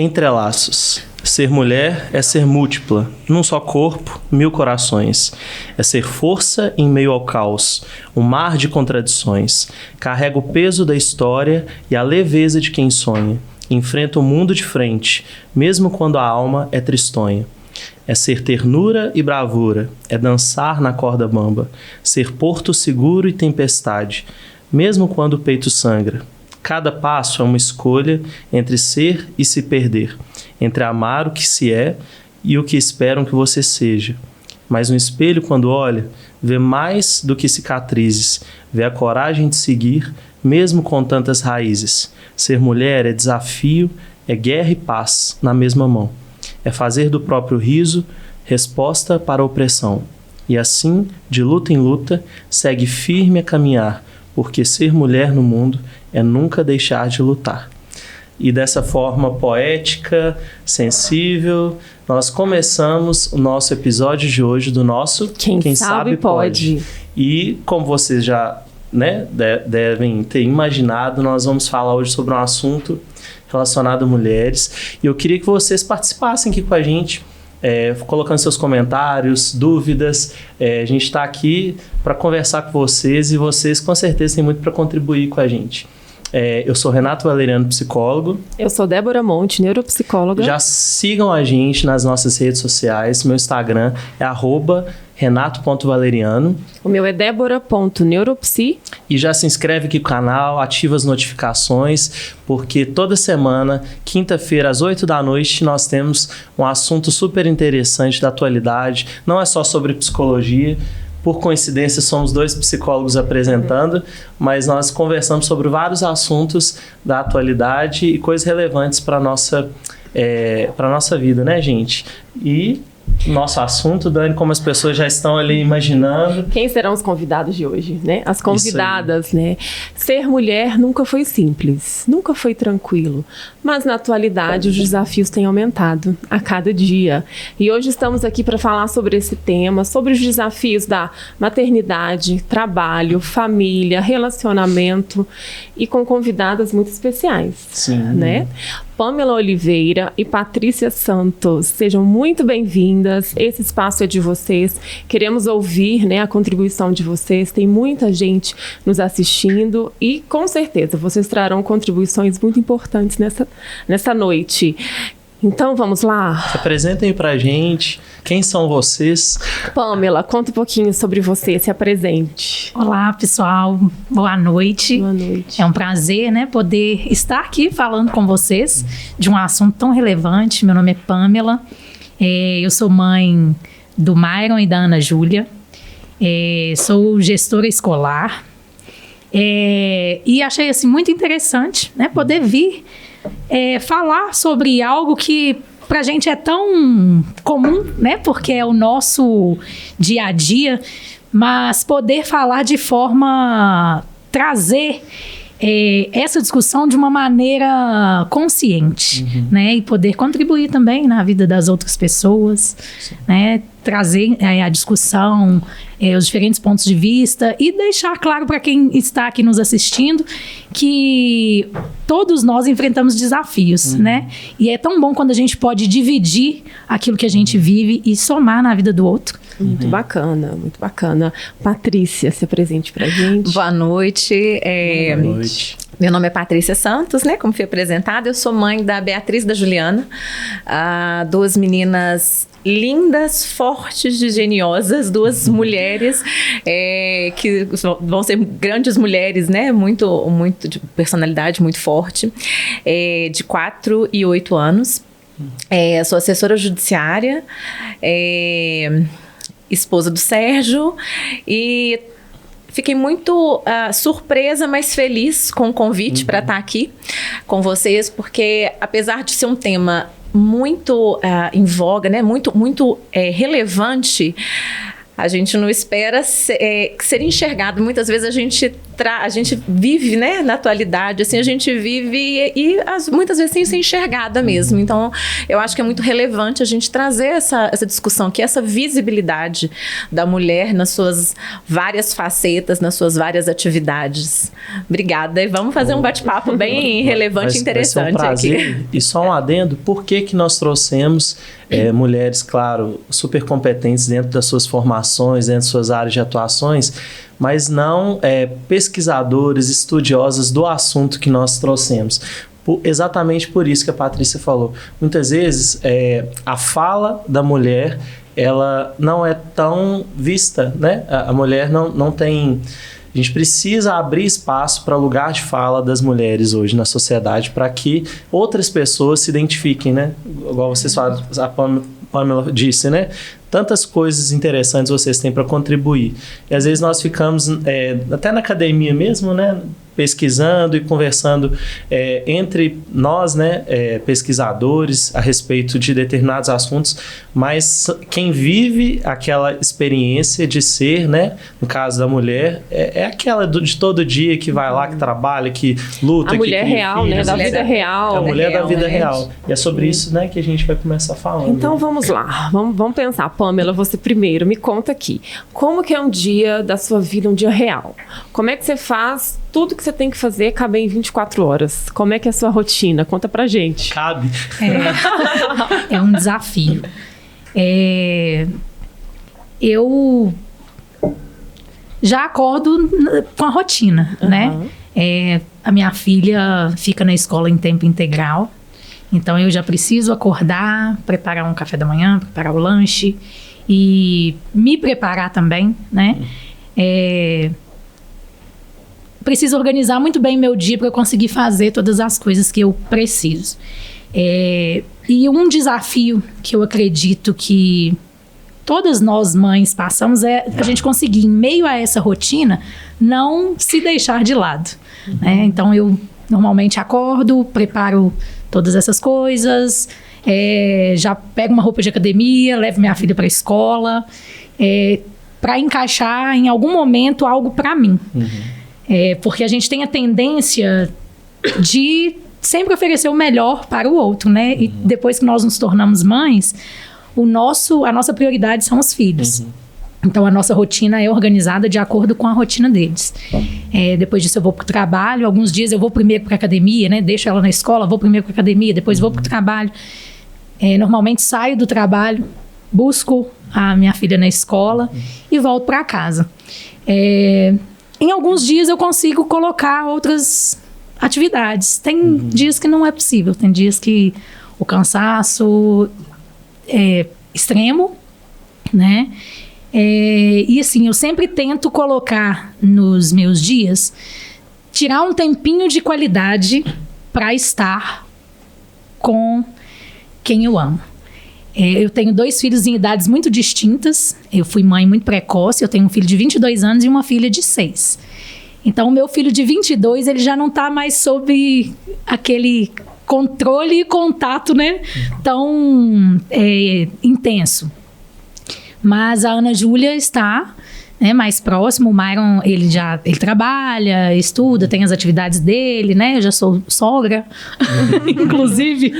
Entrelaços. Ser mulher é ser múltipla, num só corpo, 1000 corações. É ser força em meio ao caos, um mar de contradições. Carrega o peso da história e a leveza de quem sonha. Enfrenta o mundo de frente, mesmo quando a alma é tristonha. É ser ternura e bravura, é dançar na corda bamba. Ser porto seguro e tempestade, mesmo quando o peito sangra. Cada passo é uma escolha entre ser e se perder, entre amar o que se é e o que esperam que você seja. Mas no espelho, quando olha, vê mais do que cicatrizes, vê a coragem de seguir, mesmo com tantas raízes. Ser mulher é desafio, é guerra e paz na mesma mão. É fazer do próprio riso resposta para a opressão. E assim, de luta em luta, segue firme a caminhar, porque ser mulher no mundo é nunca deixar de lutar. E dessa forma poética, sensível, nós começamos o nosso episódio de hoje do nosso Quem Sabe Pode. E como vocês já devem ter imaginado, nós vamos falar hoje sobre um assunto relacionado a mulheres. E eu queria que vocês participassem aqui com a gente, colocando seus comentários, dúvidas. A gente está aqui para conversar com vocês e vocês com certeza têm muito para contribuir com a gente. Eu sou Renato Valeriano, psicólogo. Eu sou Débora Monte, neuropsicóloga. Já sigam a gente nas nossas redes sociais. Meu Instagram é @renato.valeriano. O meu é debora.neuropsi. E já se inscreve aqui no canal, ativa as notificações, porque toda semana, quinta-feira, às 8 da noite, nós temos um assunto super interessante da atualidade. Não é só sobre psicologia. Por coincidência, somos 2 psicólogos apresentando, mas nós conversamos sobre vários assuntos da atualidade e coisas relevantes para a nossa vida, né, gente? E nosso assunto, Dani, como as pessoas já estão ali imaginando. Quem serão os convidados de hoje, né? As convidadas, né? Ser mulher nunca foi simples, nunca foi tranquilo, mas na atualidade os desafios têm aumentado a cada dia. E hoje estamos aqui para falar sobre esse tema, sobre os desafios da maternidade, trabalho, família, relacionamento e com convidadas muito especiais. Sim. Né? Pamela Oliveira e Patrícia Santos, sejam muito bem-vindas. Esse espaço é de vocês. Queremos ouvir, né, a contribuição de vocês. Tem muita gente nos assistindo e, com certeza, vocês trarão contribuições muito importantes nessa noite. Então, vamos lá? Se apresentem pra gente. Quem são vocês? Pamela, conta um pouquinho sobre você, se apresente. Olá, pessoal. Boa noite. Boa noite. É um prazer, né, poder estar aqui falando com vocês de um assunto tão relevante. Meu nome é Pamela. Eu sou mãe do Myron e da Ana Júlia. Sou gestora escolar. E achei assim, muito interessante, né, poder vir falar sobre algo que pra gente é tão comum, né? Porque é o nosso dia a dia, mas poder falar de forma, trazer essa discussão de uma maneira consciente, né? E poder contribuir também na vida das outras pessoas, né? Trazer a discussão, os diferentes pontos de vista e deixar claro para quem está aqui nos assistindo que todos nós enfrentamos desafios, né? E é tão bom quando a gente pode dividir aquilo que a gente vive e somar na vida do outro. Muito bacana, muito bacana. Patrícia, se apresente pra gente. Boa noite. Boa noite. Meu nome é Patrícia Santos, né? Como fui apresentada, eu sou mãe da Beatriz e da Juliana. 2 meninas lindas, fortes e geniosas, 2 mulheres que vão ser grandes mulheres, né? Muito de personalidade muito forte, de 4 e 8 anos. Sou assessora judiciária, esposa do Sérgio e fiquei muito surpresa, mas feliz com o convite para estar aqui com vocês, porque apesar de ser um tema muito em voga, né, muito relevante, a gente não espera ser enxergado. Muitas vezes a gente a gente vive, né, na atualidade, assim, a gente vive e muitas vezes sem ser enxergada mesmo. Então, eu acho que é muito relevante a gente trazer essa discussão, que essa visibilidade da mulher nas suas várias facetas, nas suas várias atividades. Obrigada, e vamos fazer um bate-papo bem relevante e interessante. Vai ser um prazer. Aqui. E só um adendo, por que nós trouxemos mulheres, claro, super competentes dentro das suas formações, dentro das suas áreas de atuações, mas não pesquisadores, estudiosas do assunto que nós trouxemos. Exatamente por isso que a Patrícia falou. Muitas vezes, a fala da mulher, ela não é tão vista, né? A mulher não tem... A gente precisa abrir espaço para o lugar de fala das mulheres hoje na sociedade, para que outras pessoas se identifiquem, né? Igual vocês falaram, a Pamela disse, né? Tantas coisas interessantes vocês têm para contribuir. E às vezes nós ficamos, até na academia mesmo, né? Pesquisando e conversando entre nós, né, pesquisadores, a respeito de determinados assuntos, mas quem vive aquela experiência de ser, né, no caso da mulher, é aquela de todo dia que vai lá, que trabalha, que luta. A mulher real, né, da vida real. É a mulher da vida real. E é sobre isso, né, que a gente vai começar falando. Então vamos lá, vamos pensar. Pamela, você primeiro, me conta aqui. Como que é um dia da sua vida, um dia real? Como é que você faz tudo que você tem que fazer caber em 24 horas? Como é que é a sua rotina? Conta pra gente. Cabe. É um desafio. Eu já acordo com a rotina, né? A minha filha fica na escola em tempo integral, então eu já preciso acordar, preparar um café da manhã, preparar o lanche e me preparar também, né? Preciso organizar muito bem meu dia para eu conseguir fazer todas as coisas que eu preciso. E um desafio que eu acredito que todas nós mães passamos é a gente conseguir, em meio a essa rotina, não se deixar de lado. Né? Então, eu normalmente acordo, preparo todas essas coisas, já pego uma roupa de academia, levo minha filha para a escola, para encaixar em algum momento algo para mim. Porque a gente tem a tendência de sempre oferecer o melhor para o outro, né? E depois que nós nos tornamos mães, a nossa prioridade são os filhos. Então, a nossa rotina é organizada de acordo com a rotina deles. Depois disso, eu vou para o trabalho. Alguns dias eu vou primeiro para a academia, né? Deixo ela na escola, vou primeiro para a academia, depois vou para o trabalho. Normalmente, saio do trabalho, busco a minha filha na escola e volto para casa. Em alguns dias, eu consigo colocar outras atividades. Tem dias que não é possível. Tem dias que o cansaço é extremo, né? E assim, eu sempre tento colocar nos meus dias, tirar um tempinho de qualidade para estar com quem eu amo. Eu tenho 2 filhos em idades muito distintas. Eu fui mãe muito precoce. Eu tenho um filho de 22 anos e uma filha de 6. Então, o meu filho de 22, ele já não está mais sob aquele controle e contato, né, tão intenso. Mas a Ana Júlia está, né, mais próximo. O Myron, ele trabalha, estuda, tem as atividades dele, né? Eu já sou sogra, inclusive.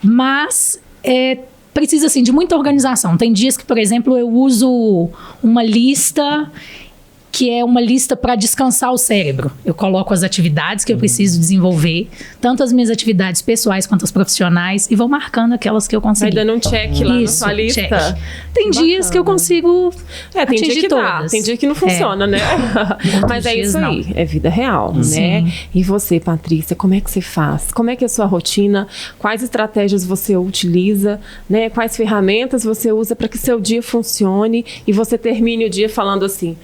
Mas precisa, assim, de muita organização. Tem dias que, por exemplo, eu uso uma lista que é uma lista para descansar o cérebro. Eu coloco as atividades que eu preciso desenvolver, tanto as minhas atividades pessoais quanto as profissionais, e vou marcando aquelas que eu consegui. Vai dando um check lá na sua lista. Check. Tem dias que eu consigo tem dia que dá, tem dia que não funciona, né? Mas é isso aí, é vida real, né? E você, Patrícia, como é que você faz? Como é que é a sua rotina? Quais estratégias você utiliza, né? Quais ferramentas você usa para que seu dia funcione e você termine o dia falando assim: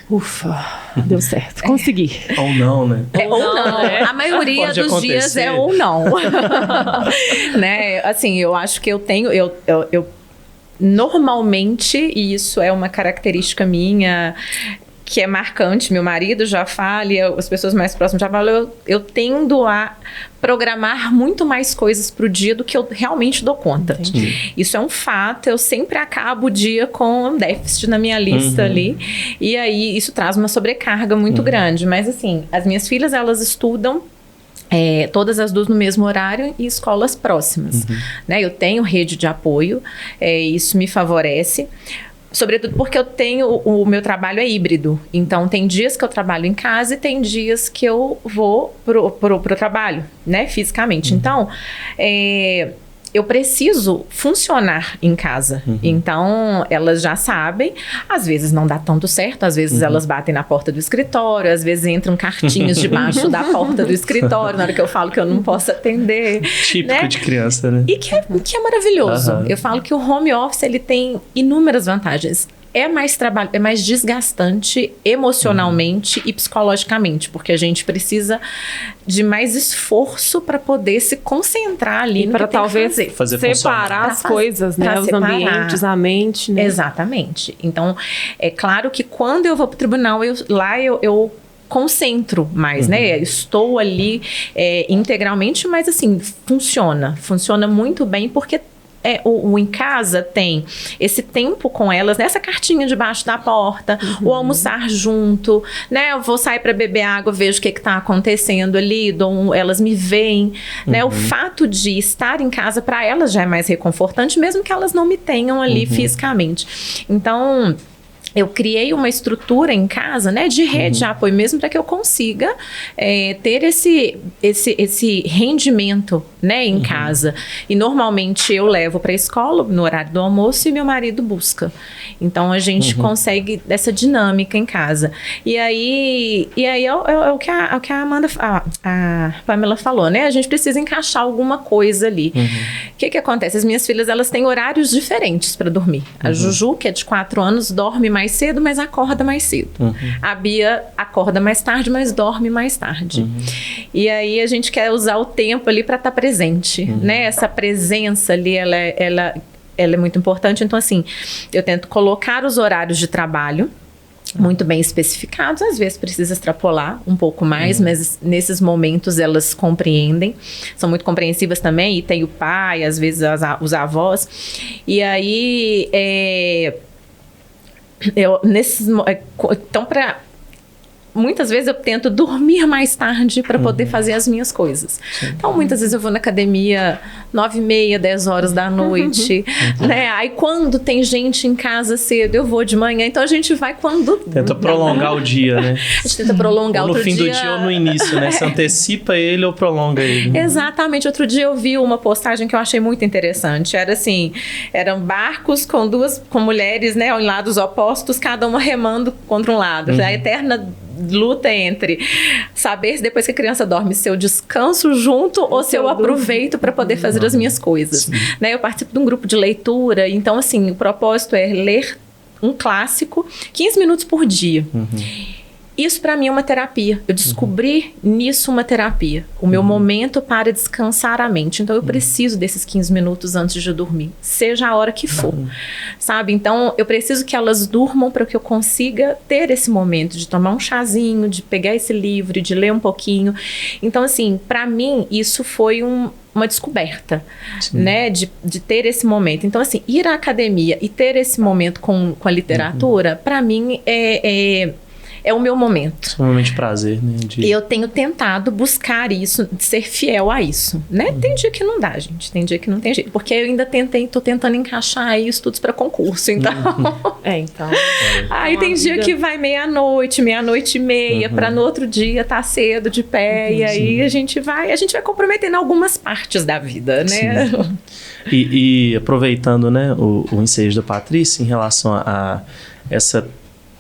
ufa, deu certo, consegui. Ou não, né? Ou não. A maioria Pode dos acontecer. dias é ou não. Né? Assim, eu acho que eu tenho... Eu normalmente, e isso é uma característica minha, que é marcante, meu marido já fala, e as pessoas mais próximas já falam, eu tendo a programar muito mais coisas pro dia do que eu realmente dou conta. Entendi. Isso é um fato, eu sempre acabo o dia com um déficit na minha lista ali, e aí isso traz uma sobrecarga muito grande. Mas assim, as minhas filhas, elas estudam todas as duas no mesmo horário e escolas próximas, né? Eu tenho rede de apoio, isso me favorece. Sobretudo porque eu tenho, o meu trabalho é híbrido. Então, tem dias que eu trabalho em casa e tem dias que eu vou pro trabalho, né, fisicamente. Então, eu preciso funcionar em casa. Então, elas já sabem. Às vezes não dá tanto certo, às vezes elas batem na porta do escritório, às vezes entram cartinhas debaixo da porta do escritório, na hora que eu falo que eu não posso atender. Típico, né? de criança, né? E que é maravilhoso. Eu falo que o home office, ele tem inúmeras vantagens. É mais trabalho, é mais desgastante emocionalmente e psicologicamente, porque a gente precisa de mais esforço para poder se concentrar ali E no para que tem que talvez fazer separar as coisas, né? Os ambientes, a mente, né? Exatamente. Então, é claro que quando eu vou para o tribunal, eu concentro mais, né? Estou ali integralmente, mas assim, funciona muito bem, porque o em casa tem esse tempo com elas, nessa cartinha debaixo da porta, o almoçar junto, né? Eu vou sair para beber água, vejo o que está acontecendo ali, elas me veem, né? O fato de estar em casa para elas já é mais reconfortante, mesmo que elas não me tenham ali fisicamente. Então, eu criei uma estrutura em casa, né, de rede de apoio mesmo, para que eu consiga ter esse rendimento, né, em casa. E normalmente eu levo para a escola no horário do almoço e meu marido busca. Então a gente consegue essa dinâmica em casa. E aí é o que a Amanda, a Pamela falou, né? A gente precisa encaixar alguma coisa ali. O que acontece? As minhas filhas, elas têm horários diferentes para dormir. A Juju, que é de 4 anos, dorme mais cedo, mas acorda mais cedo. A Bia acorda mais tarde, mas dorme mais tarde. E aí a gente quer usar o tempo ali para estar presente, né? Essa presença ali, ela é muito importante. Então, assim, eu tento colocar os horários de trabalho muito bem especificados. Às vezes precisa extrapolar um pouco mais, mas nesses momentos elas compreendem, são muito compreensivas também, e tem o pai, às vezes os avós. E aí, então, muitas vezes eu tento dormir mais tarde para poder fazer as minhas coisas. Então, muitas vezes eu vou na academia 9h30, 10 horas da noite, né? Aí, quando tem gente em casa cedo, eu vou de manhã. Então, a gente vai quando... Tenta prolongar o dia, né? A gente tenta prolongar ou no fim do dia ou no início, né? Você antecipa ele ou prolonga ele. Exatamente. Outro dia eu vi uma postagem que eu achei muito interessante. Era assim, eram barcos com mulheres, né, em lados opostos, cada uma remando contra um lado. A eterna luta entre saber se depois que a criança dorme, se eu descanso junto ou se eu aproveito para poder fazer as minhas coisas, né? Eu participo de um grupo de leitura, então assim, o propósito é ler um clássico 15 minutos por dia. Isso para mim é uma terapia. Eu descobri nisso uma terapia. O meu momento para descansar a mente. Então eu preciso desses 15 minutos antes de dormir, seja a hora que for, sabe? Então eu preciso que elas durmam para que eu consiga ter esse momento de tomar um chazinho, de pegar esse livro, de ler um pouquinho. Então assim, para mim isso foi uma descoberta, né, de ter esse momento. Então assim, ir à academia e ter esse momento com a literatura, para mim é o meu momento. Extremamente prazer, né? E eu tenho tentado buscar isso, ser fiel a isso, né? Tem dia que não dá, gente. Tem dia que não tem jeito. Porque eu ainda tô tentando encaixar aí estudos para concurso, então... então... Aí tem dia que vai meia-noite e meia, para no outro dia tá cedo, de pé. E aí a gente vai comprometendo algumas partes da vida, né? E aproveitando, né, o ensejo da Patrícia em relação a essa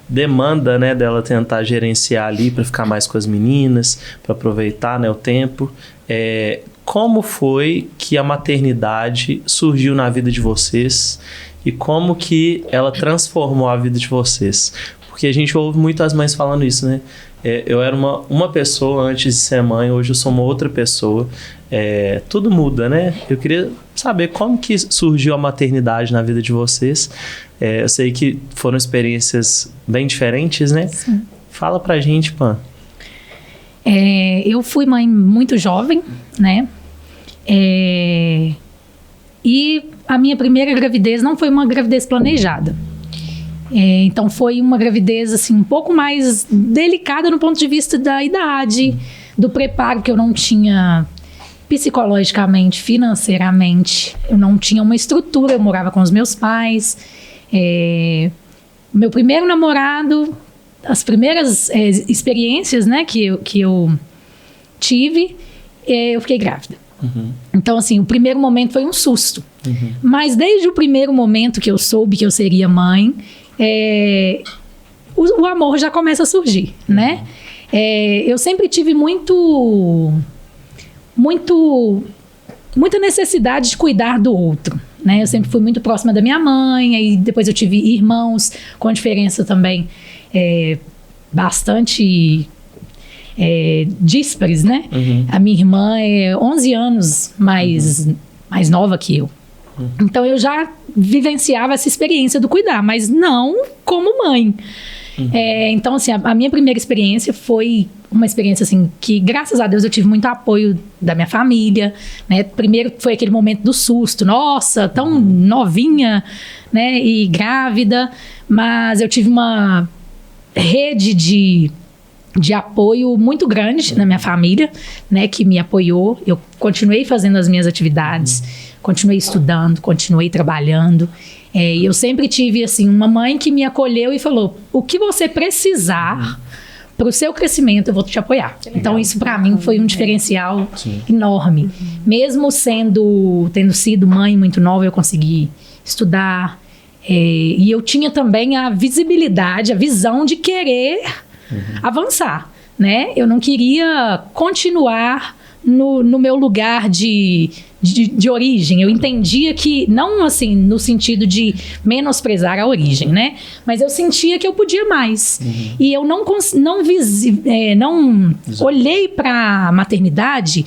demanda, né, dela tentar gerenciar ali para ficar mais com as meninas, para aproveitar, né, o tempo. Como foi que a maternidade surgiu na vida de vocês e como que ela transformou a vida de vocês? Porque a gente ouve muito as mães falando isso, né? Eu era uma pessoa antes de ser mãe, hoje eu sou uma outra pessoa. Tudo muda, né? Eu queria saber como que surgiu a maternidade na vida de vocês, Eu sei que foram experiências bem diferentes, né? Sim. Fala pra gente, Pan. Eu fui mãe muito jovem, né? E a minha primeira gravidez não foi uma gravidez planejada. Então foi uma gravidez assim, um pouco mais delicada no ponto de vista da idade, do preparo que eu não tinha psicologicamente, financeiramente. Eu não tinha uma estrutura, eu morava com os meus pais. Meu primeiro namorado, as primeiras experiências, né, que eu tive, eu fiquei grávida. Uhum. Então, assim, o primeiro momento foi um susto. Uhum. Mas desde o primeiro momento que eu soube que eu seria mãe, o amor já começa a surgir, né? Eu sempre tive muita necessidade de cuidar do outro, né? Eu sempre fui muito próxima da minha mãe, aí depois eu tive irmãos com diferença também bastante díspares, né? Uhum. A minha irmã é 11 anos mais nova que eu. Uhum. Então eu já vivenciava essa experiência do cuidar, mas não como mãe. Uhum. Então, assim, a minha primeira experiência foi uma experiência, assim, que graças a Deus eu tive muito apoio da minha família, né? Primeiro foi aquele momento do susto, nossa, tão novinha, né? E grávida, mas eu tive uma rede de apoio muito grande na minha família, né? Que me apoiou, eu continuei fazendo as minhas atividades, continuei estudando, continuei trabalhando. E eu sempre tive, assim, uma mãe que me acolheu e falou, o que você precisar para o seu crescimento, eu vou te apoiar. Então, isso para mim foi um diferencial enorme. Mesmo tendo sido mãe muito nova, eu consegui estudar. E eu tinha também a visibilidade, a visão de querer avançar, né? Eu não queria continuar no meu lugar de origem. Eu entendia que, não assim, no sentido de menosprezar a origem, né? Mas eu sentia que eu podia mais. E eu não olhei para a maternidade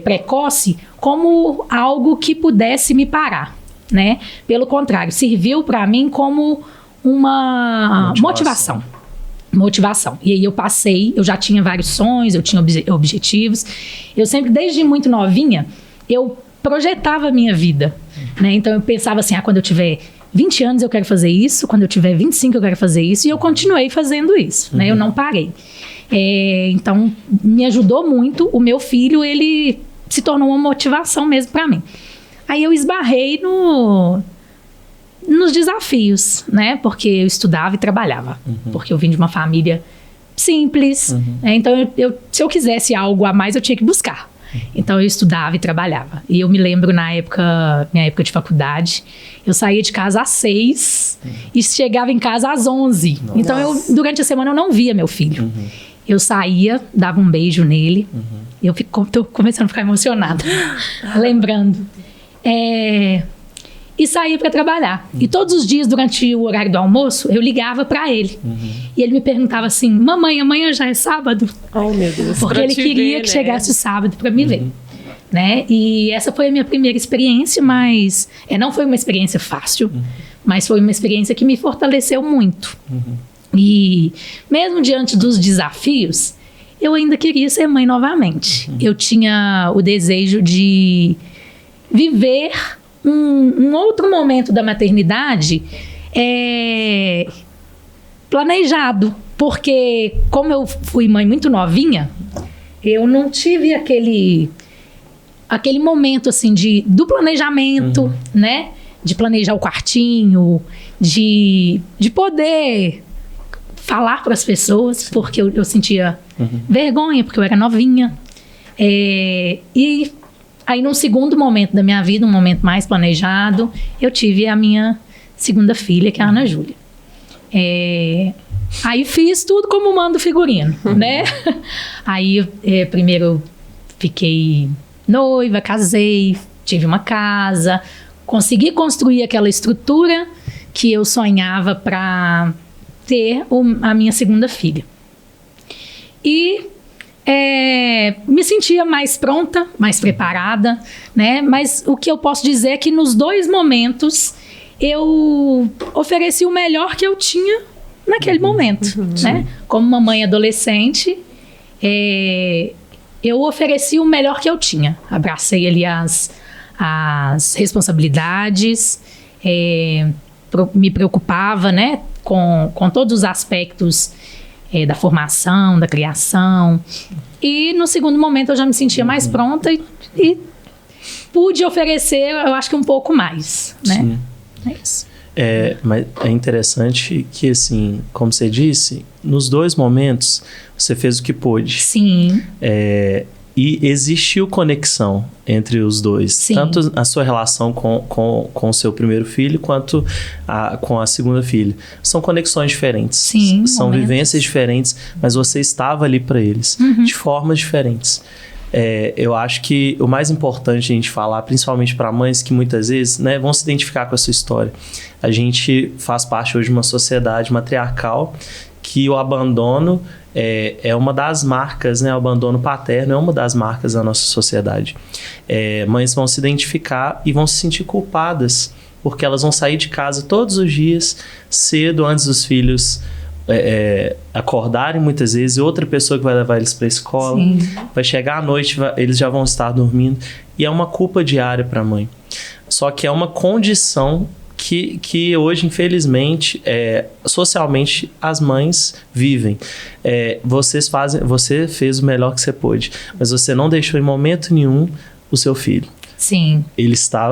precoce como algo que pudesse me parar, né? Pelo contrário, serviu para mim como uma motivação. E aí eu já tinha vários sonhos, eu tinha objetivos. Eu sempre, desde muito novinha, eu projetava a minha vida, né? Então eu pensava assim, quando eu tiver 20 anos eu quero fazer isso, quando eu tiver 25 eu quero fazer isso, e eu continuei fazendo isso, né? Eu não parei. Então me ajudou muito. O meu filho, ele se tornou uma motivação mesmo para mim. Aí eu esbarrei nos desafios, né? Porque eu estudava e trabalhava. Porque eu vim de uma família simples. Né? Então, se eu quisesse algo a mais, eu tinha que buscar. Então, eu estudava e trabalhava. E eu me lembro, minha época de faculdade, eu saía de casa às 6 e chegava em casa às 11. Nossa. Então, durante a semana, eu não via meu filho. Eu saía, dava um beijo nele. Eu tô começando a ficar emocionada, lembrando. E saía para trabalhar. E todos os dias, durante o horário do almoço, eu ligava para ele. E ele me perguntava assim, mamãe, amanhã já é sábado? Oh, meu Deus. Porque ele queria que chegasse o sábado para me ver. Né? E essa foi a minha primeira experiência, mas não foi uma experiência fácil, mas foi uma experiência que me fortaleceu muito. E mesmo diante dos desafios, eu ainda queria ser mãe novamente. Eu tinha o desejo de viver um outro momento da maternidade planejado, porque como eu fui mãe muito novinha, eu não tive aquele momento assim do planejamento, né? De planejar o quartinho, de poder falar para as pessoas, porque eu sentia vergonha, porque eu era novinha. E aí, num segundo momento da minha vida, um momento mais planejado, eu tive a minha segunda filha, que é a Ana Júlia. Aí fiz tudo como manda o figurino, né? Aí, primeiro eu fiquei noiva, casei, tive uma casa, consegui construir aquela estrutura que eu sonhava para ter a minha segunda filha. E me sentia mais pronta, mais preparada, né? Mas o que eu posso dizer é que nos dois momentos eu ofereci o melhor que eu tinha naquele momento, né? Como uma mãe adolescente, eu ofereci o melhor que eu tinha. Abracei ali as responsabilidades, me preocupava, né, com todos os aspectos da formação, da criação. E no segundo momento eu já me sentia mais pronta e pude oferecer, eu acho que um pouco mais, né? Sim. É isso. Mas é interessante que, assim, como você disse, nos dois momentos você fez o que pôde. Sim. E existiu conexão entre os dois. Sim. Tanto a sua relação com o seu primeiro filho, quanto com a segunda filha. São conexões diferentes. Sim, são momentos. vivências diferentes, mas você estava ali para eles, de formas diferentes. Eu acho que o mais importante a gente falar, principalmente para mães que muitas vezes, né, vão se identificar com a sua história. A gente faz parte hoje de uma sociedade matriarcal que o abandono é uma das marcas, né? O abandono paterno é uma das marcas da nossa sociedade. Mães vão se identificar e vão se sentir culpadas, porque elas vão sair de casa todos os dias, cedo, antes dos filhos acordarem muitas vezes, e outra pessoa que vai levar eles para a escola. Sim. Vai chegar à noite, eles já vão estar dormindo, e é uma culpa diária para a mãe. Só que é uma condição que hoje, infelizmente, socialmente, as mães vivem. Você fez o melhor que você pôde, mas você não deixou em momento nenhum o seu filho. Sim.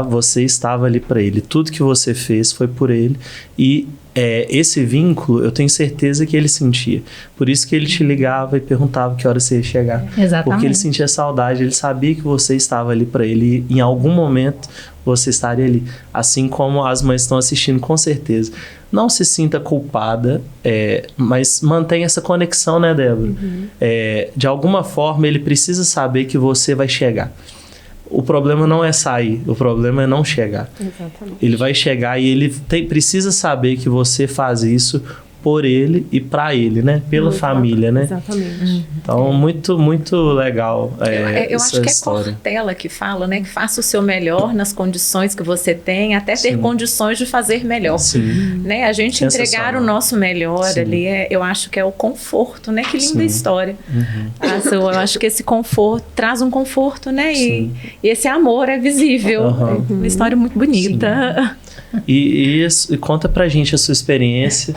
Você estava ali para ele. Tudo que você fez foi por ele. E esse vínculo, eu tenho certeza que ele sentia. Por isso que ele te ligava e perguntava que hora você ia chegar. Exatamente. Porque ele sentia saudade, ele sabia que você estava ali para ele. E em algum momento você estaria ali. Assim como as mães estão assistindo, com certeza. Não se sinta culpada, mas mantenha essa conexão, né, Débora? De alguma forma, ele precisa saber que você vai chegar. O problema não é sair, o problema é não chegar. Exatamente. Ele vai chegar e ele precisa saber que você faz isso por ele e para ele, né? Pela Muito família, bacana. né? Exatamente. Então, muito, muito legal Eu essa acho que história. é Cortella que fala, né? Que faça o seu melhor nas condições que você tem, até ter condições de fazer melhor. Sim. Né? A gente entregar o nosso melhor ali, eu acho que é o conforto, né? Que linda história. Eu acho que esse conforto traz um conforto, né? E esse amor é visível. Uma história muito bonita. E conta pra gente a sua experiência.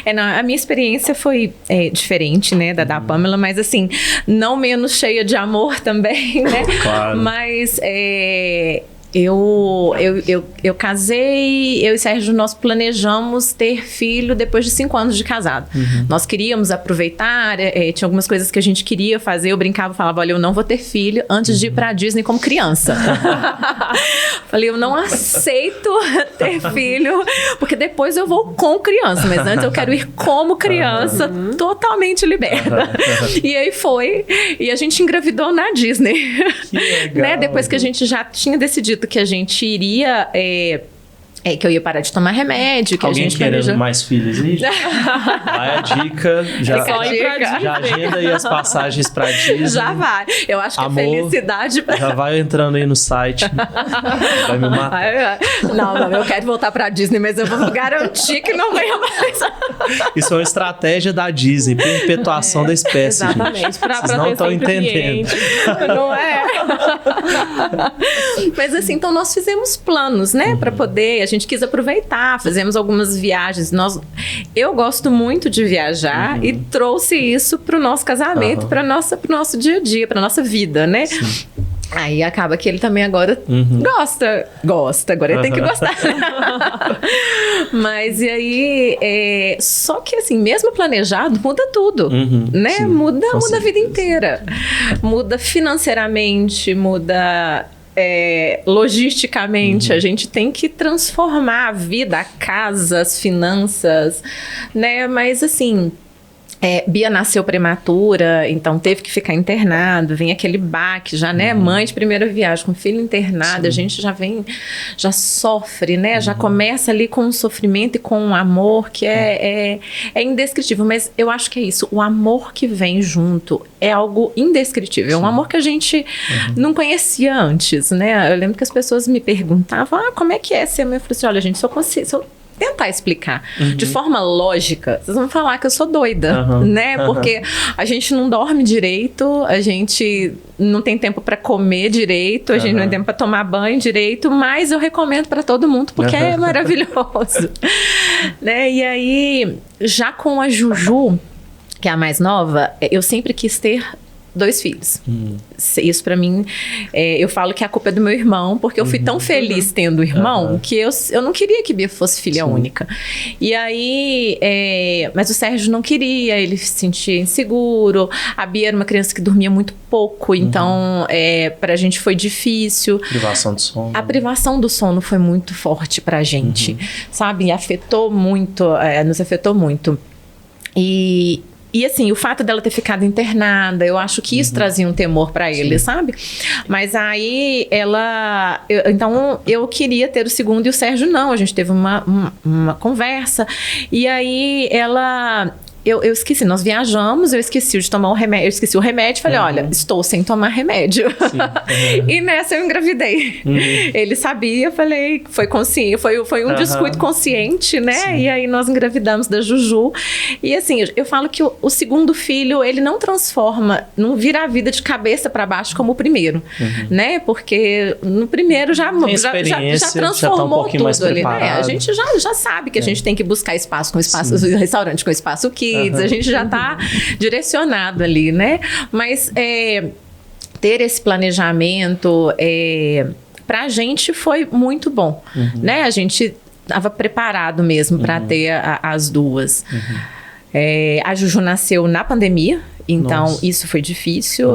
A minha experiência foi diferente, né, da Pamela, mas assim, não menos cheia de amor também, né? Claro. Mas eu casei, eu e Sérgio, nós planejamos ter filho depois de 5 anos de casado. Nós queríamos aproveitar, tinha algumas coisas que a gente queria fazer, eu brincava, falava, olha, eu não vou ter filho antes de ir pra Disney como criança. Falei, eu não aceito ter filho, porque depois eu vou com criança, mas antes eu quero ir como criança, totalmente liberta. E aí foi, e a gente engravidou na Disney. Que legal. Né? Depois que a gente já tinha decidido que a gente iria... que eu ia parar de tomar remédio, que Alguém a gente querendo planeja... mais filhos aí? Vai a dica. Já agenda aí as passagens pra Disney. Já vai. Eu acho que Amor, a felicidade... Já vai entrando aí no site. Vai me matar. Não, eu quero voltar pra Disney, mas eu vou garantir que não venha mais. Isso é uma estratégia da Disney, perpetuação da espécie, Exatamente. gente. Pra Vocês não ter estão sempre entendendo. cliente. Não é? Mas assim, então nós fizemos planos, né? Pra poder... A gente quis aproveitar, fizemos algumas viagens. Eu gosto muito de viajar e trouxe isso pro nosso casamento, pro nosso dia a dia, pra nossa vida, né? Sim. Aí acaba que ele também agora gosta, agora ele tem que gostar. Mas e aí, só que assim, mesmo planejado, muda tudo, né? Sim, muda a vida inteira. Muda financeiramente, muda... logisticamente, a gente tem que transformar a vida, a casa, as finanças, né? Mas assim, Bia nasceu prematura, então teve que ficar internado, vem aquele baque já, né? Mãe de primeira viagem com filho internado, a gente já sofre, né? Já começa ali com um sofrimento e com um amor que é indescritível, mas eu acho que é isso, o amor que vem junto é algo indescritível, é um amor que a gente não conhecia antes, né? Eu lembro que as pessoas me perguntavam, como é que é ser mãe? Eu falei assim, olha gente, se eu tentar explicar de forma lógica, vocês vão falar que eu sou doida, né? Porque a gente não dorme direito, a gente não tem tempo para comer direito, a gente não tem tempo para tomar banho direito, mas eu recomendo para todo mundo porque é maravilhoso, né? E aí, já com a Juju, que é a mais nova, eu sempre quis ter 2 filhos. Isso pra mim, eu falo que a culpa é do meu irmão, porque eu fui tão feliz tendo irmão que eu não queria que Bia fosse filha única. E aí, mas o Sérgio não queria, ele se sentia inseguro. A Bia era uma criança que dormia muito pouco, então pra gente foi difícil. Privação do sono. A privação do sono foi muito forte pra gente, sabe? Afetou muito, nos afetou muito. E assim, o fato dela ter ficado internada, eu acho que isso trazia um temor pra ele, sabe? Mas aí então eu queria ter o segundo e o Sérgio não. A gente teve uma conversa e aí eu esqueci, nós viajamos, eu esqueci de tomar o remédio, eu esqueci o remédio, falei, olha, estou sem tomar remédio. E nessa eu engravidei. Ele sabia, falei, foi consciente, foi um descuido consciente, né? E aí nós engravidamos da Juju. E assim, eu falo que o segundo filho, ele não vira a vida de cabeça para baixo como o primeiro, né? Porque no primeiro já transformou já tá um pouquinho mais tudo ali, né? preparado. A gente já sabe que a gente tem que buscar espaço com espaço, restaurante com espaço kids, a gente já está direcionado ali, né? Mas ter esse planejamento pra gente foi muito bom, né? A gente estava preparado mesmo para ter as duas. A Juju nasceu na pandemia, então isso foi difícil,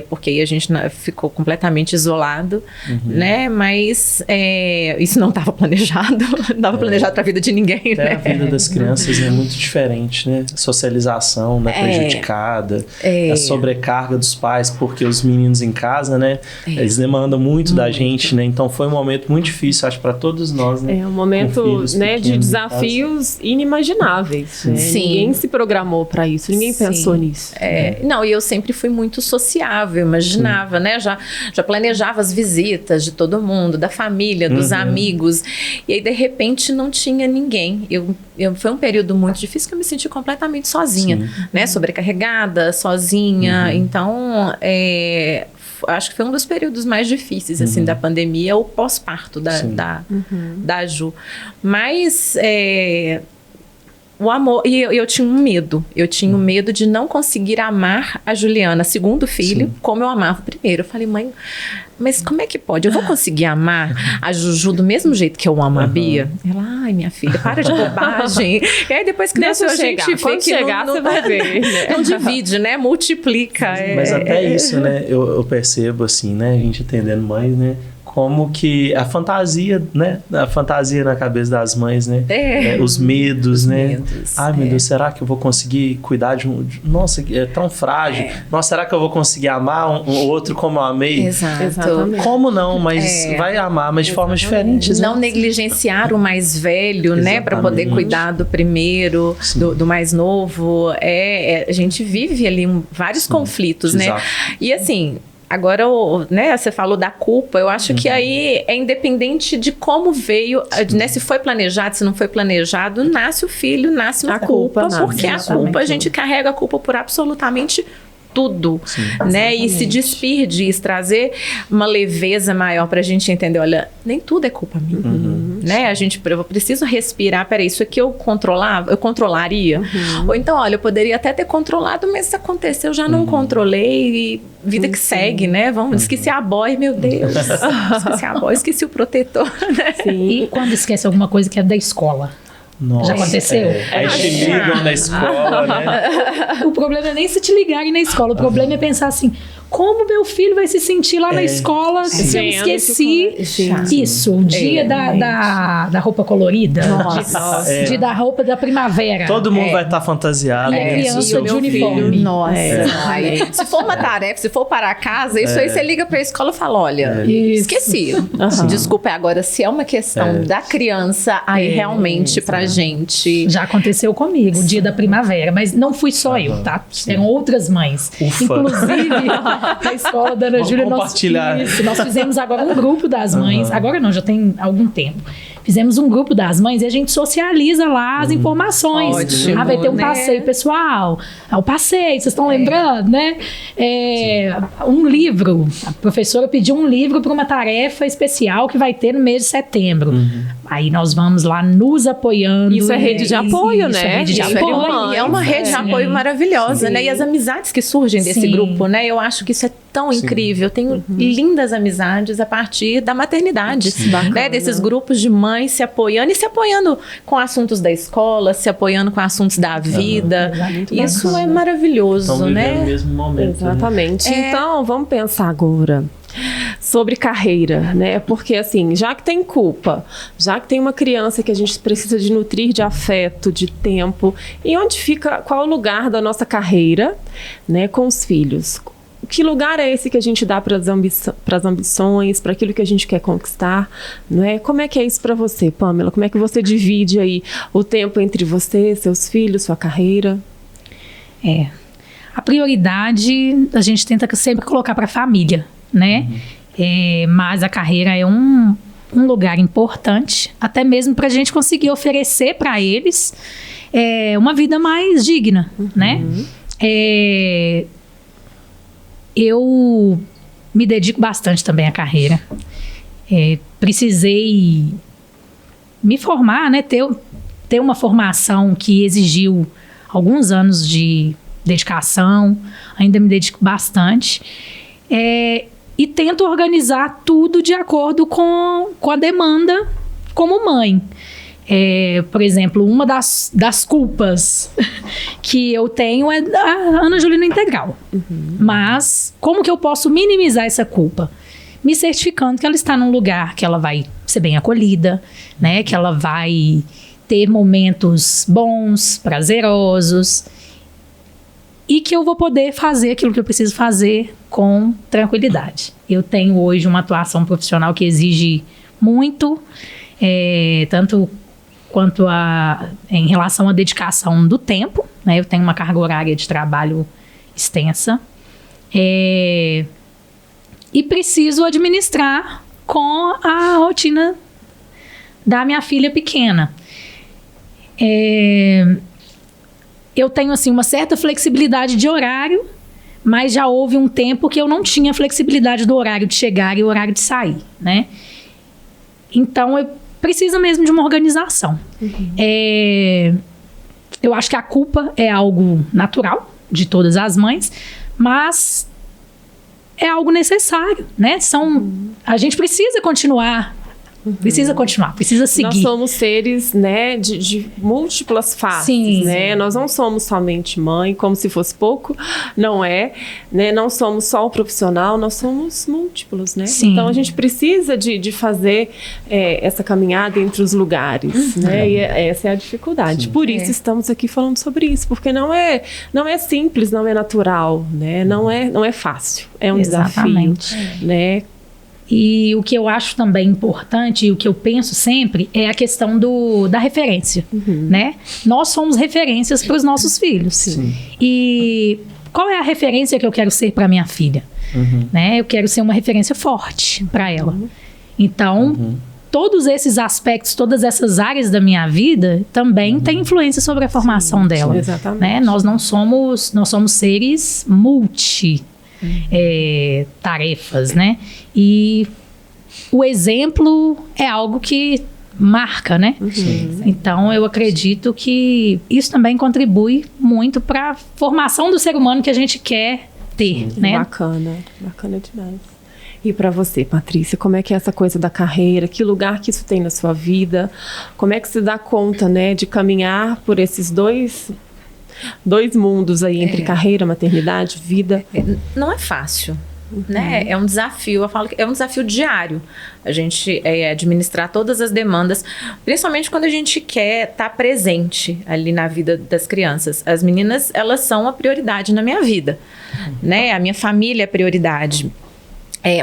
porque aí a gente ficou completamente isolado, né? Mas isso não estava planejado, não estava planejado para a vida de ninguém, né? A vida das crianças é muito diferente, né? A socialização, né, prejudicada, a sobrecarga dos pais, porque os meninos em casa, né? Eles demandam muito da gente, né? Então foi um momento muito difícil, acho, para todos nós, né? É um momento, né, de desafios inimagináveis. Né? Ninguém se programou para isso, ninguém pensou nisso. Não, e eu sempre fui muito sociável, imaginava, né? Já planejava as visitas de todo mundo, da família, dos amigos. E aí, de repente, não tinha ninguém. Foi um período muito difícil que eu me senti completamente sozinha, né? Sobrecarregada, sozinha. Então, acho que foi um dos períodos mais difíceis, assim, da pandemia, o pós-parto da Ju. Mas... o amor, e eu tinha um medo. Eu tinha um medo de não conseguir amar a Juliana, segundo filho, como eu amava o primeiro. Eu falei, mãe, mas como é que pode? Eu vou conseguir amar a Juju do mesmo jeito que eu amo a Bia? Ela, ai, minha filha, para de bobagem. E aí depois que nasceu a gente vê quando que chegar, você vai ver. Né? Não divide, né? Multiplica. Mas até isso, né? Eu percebo, assim, né? A gente entendendo mães, né? Como que a fantasia, né? A fantasia na cabeça das mães, né? Os medos, né? Ai, meu Deus, será que eu vou conseguir cuidar de um... Nossa, é tão frágil. Nossa, será que eu vou conseguir amar um outro como eu amei? Exatamente. Como não? Mas vai amar, mas de formas diferentes. Não negligenciar o mais velho, né? Para poder cuidar do primeiro, do mais novo. A gente vive ali vários conflitos, né? E assim... Agora, né, você falou da culpa, eu acho que aí é independente de como veio, né, se foi planejado, se não foi planejado, nasce o filho, nasce uma culpa, porque a culpa, a gente carrega a culpa por absolutamente tudo, né? E se despir disso, trazer uma leveza maior pra gente entender, olha, nem tudo é culpa minha, né? Eu preciso respirar, peraí, isso aqui eu controlaria? Ou então, olha, eu poderia até ter controlado, mas se aconteceu, eu já não controlei e vida que segue, né? Esqueci a boy, meu Deus. Esqueci a boy, esqueci o protetor, né? E quando esquece alguma coisa que é da escola? Nossa, já aconteceu? Aí te ligam na escola, né? O problema é nem se te ligarem na escola. O problema é pensar assim, como meu filho vai se sentir lá na escola se eu esqueci isso, o dia da roupa colorida, de da roupa da primavera. Todo mundo vai estar fantasiado. E a criança de uniforme. Se for uma tarefa, se for para casa, isso aí você liga para a escola e fala, olha, esqueci. Desculpa, agora se é uma questão da criança, aí realmente pra gente... Já aconteceu comigo, o dia da primavera, mas não fui só eu, tá? Eram outras mães. Inclusive, na escola da Ana Júlia, nós fizemos agora um grupo das mães. Agora não, já tem algum tempo. Fizemos um grupo das mães e a gente socializa lá as informações. Ótimo, vai ter um passeio pessoal. O passeio, vocês estão lembrando, né? Um livro. A professora pediu um livro para uma tarefa especial que vai ter no mês de setembro. Aí nós vamos lá nos apoiando. Isso é rede de apoio, né? É rede de apoio. É uma rede de apoio maravilhosa, né? E as amizades que surgem desse grupo, né? Eu acho que isso é tão incrível. Eu tenho lindas amizades a partir da maternidade, né? Desses grupos de mães se apoiando e se apoiando com assuntos da escola, se apoiando com assuntos da vida. Isso é maravilhoso, né? No mesmo momento, exatamente. Né? Então, vamos pensar agora sobre carreira, né? Porque assim, já que tem culpa, já que tem uma criança que a gente precisa de nutrir de afeto, de tempo, e onde fica, qual o lugar da nossa carreira, né, com os filhos? Que lugar é esse que a gente dá para as ambições, para aquilo que a gente quer conquistar, não é? Como é que é isso para você, Pamela? Como é que você divide aí o tempo entre você, seus filhos, sua carreira? A prioridade a gente tenta sempre colocar para a família, né? Mas a carreira é um lugar importante, até mesmo para a gente conseguir oferecer para eles uma vida mais digna, né? Eu me dedico bastante também à carreira. Precisei me formar, né? Ter uma formação que exigiu alguns anos de dedicação. Ainda me dedico bastante. E tento organizar tudo de acordo com a demanda como mãe. Por exemplo, uma das culpas que eu tenho é a Ana Júlia Integral. Mas como que eu posso minimizar essa culpa? Me certificando que ela está num lugar que ela vai ser bem acolhida, né? Que ela vai ter momentos bons, prazerosos, e que eu vou poder fazer aquilo que eu preciso fazer com tranquilidade. Eu tenho hoje uma atuação profissional que exige muito, tanto quanto em relação à dedicação do tempo, né? Eu tenho uma carga horária de trabalho extensa. E preciso administrar com a rotina da minha filha pequena. Eu tenho assim, uma certa flexibilidade de horário, mas já houve um tempo que eu não tinha flexibilidade do horário de chegar e o horário de sair, né? Então, eu preciso mesmo de uma organização. Eu acho que a culpa é algo natural de todas as mães, mas é algo necessário, né? A gente precisa continuar. Precisa seguir. Nós somos seres, né, de múltiplas faces, né? Nós não somos somente mãe, como se fosse pouco, não é, né? Não somos só o profissional, nós somos múltiplos, né? Sim. Então a gente precisa de fazer essa caminhada entre os lugares, né? E essa é a dificuldade. Por isso estamos aqui falando sobre isso, porque não é simples, não é natural, né? Não é fácil, é um desafio, né? E o que eu acho também importante, e o que eu penso sempre, é a questão da referência, né? Nós somos referências para os nossos filhos. Sim. E qual é a referência que eu quero ser para minha filha? Né? Eu quero ser uma referência forte para ela. Então, todos esses aspectos, todas essas áreas da minha vida também têm influência sobre a formação dela. Exatamente. Né? Nós somos seres tarefas, né? E o exemplo é algo que marca, né? Então, eu acredito que isso também contribui muito para a formação do ser humano que a gente quer ter, né? Bacana demais. E para você, Patrícia, como é que é essa coisa da carreira? Que lugar que isso tem na sua vida? Como é que se dá conta, né, de caminhar por esses dois dois mundos aí entre carreira, maternidade, vida. Não é fácil. Né? É um desafio, eu falo que é um desafio diário a gente administrar todas as demandas, principalmente quando a gente quer estar presente ali na vida das crianças. As meninas, elas são a prioridade na minha vida, né? A minha família é prioridade.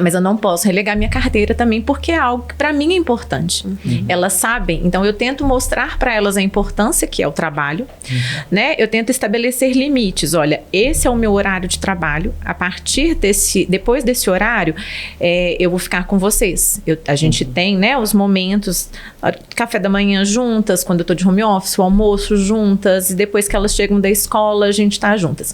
Mas eu não posso relegar minha carteira também, porque é algo que para mim é importante. Elas sabem, então eu tento mostrar para elas a importância que é o trabalho, né? Eu tento estabelecer limites. Olha, esse é o meu horário de trabalho. A partir depois desse horário, eu vou ficar com vocês. A gente tem, né, os momentos, café da manhã juntas, quando eu tô de home office, o almoço juntas, e depois que elas chegam da escola, a gente tá juntas.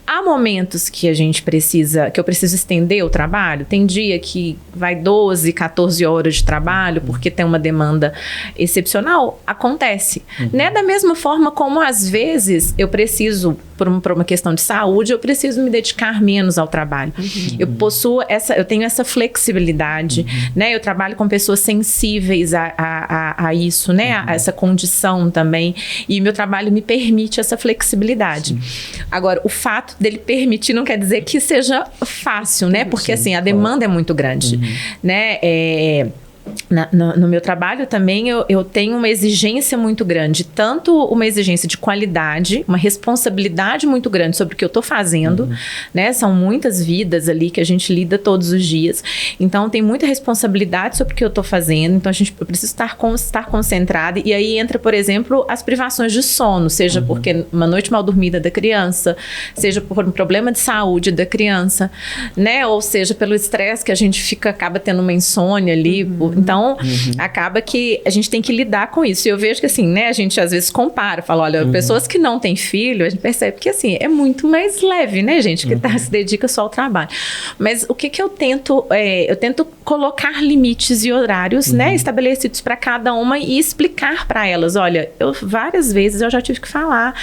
Há momentos que eu preciso estender o trabalho. Tem dia que vai 12, 14 horas de trabalho porque tem uma demanda excepcional. Acontece. Né? Da mesma forma como, às vezes, eu preciso, por uma questão de saúde, eu preciso me dedicar menos ao trabalho. Eu tenho essa flexibilidade. Né? Eu trabalho com pessoas sensíveis a isso, né? A essa condição também. E meu trabalho me permite essa flexibilidade. Agora, o fato dele permitir não quer dizer que seja fácil, né? Porque assim, a demanda é muito grande, né? No meu trabalho também eu tenho uma exigência muito grande, tanto uma exigência de qualidade, uma responsabilidade muito grande sobre o que eu estou fazendo, né? São muitas vidas ali que a gente lida todos os dias, então tem muita responsabilidade sobre o que eu estou fazendo, então eu preciso estar concentrada, e aí entra, por exemplo, as privações de sono, seja porque uma noite mal dormida da criança, seja por um problema de saúde da criança, né? Ou seja, pelo estresse que a gente acaba tendo uma insônia ali, então, acaba que a gente tem que lidar com isso. E eu vejo que, assim, né, a gente às vezes compara, fala, olha, pessoas que não têm filho, a gente percebe que, assim, é muito mais leve, né, gente, que se dedica só ao trabalho. Mas o que eu tento? Eu tento colocar limites e horários, né, estabelecidos para cada uma e explicar para elas, olha, várias vezes eu já tive que falar,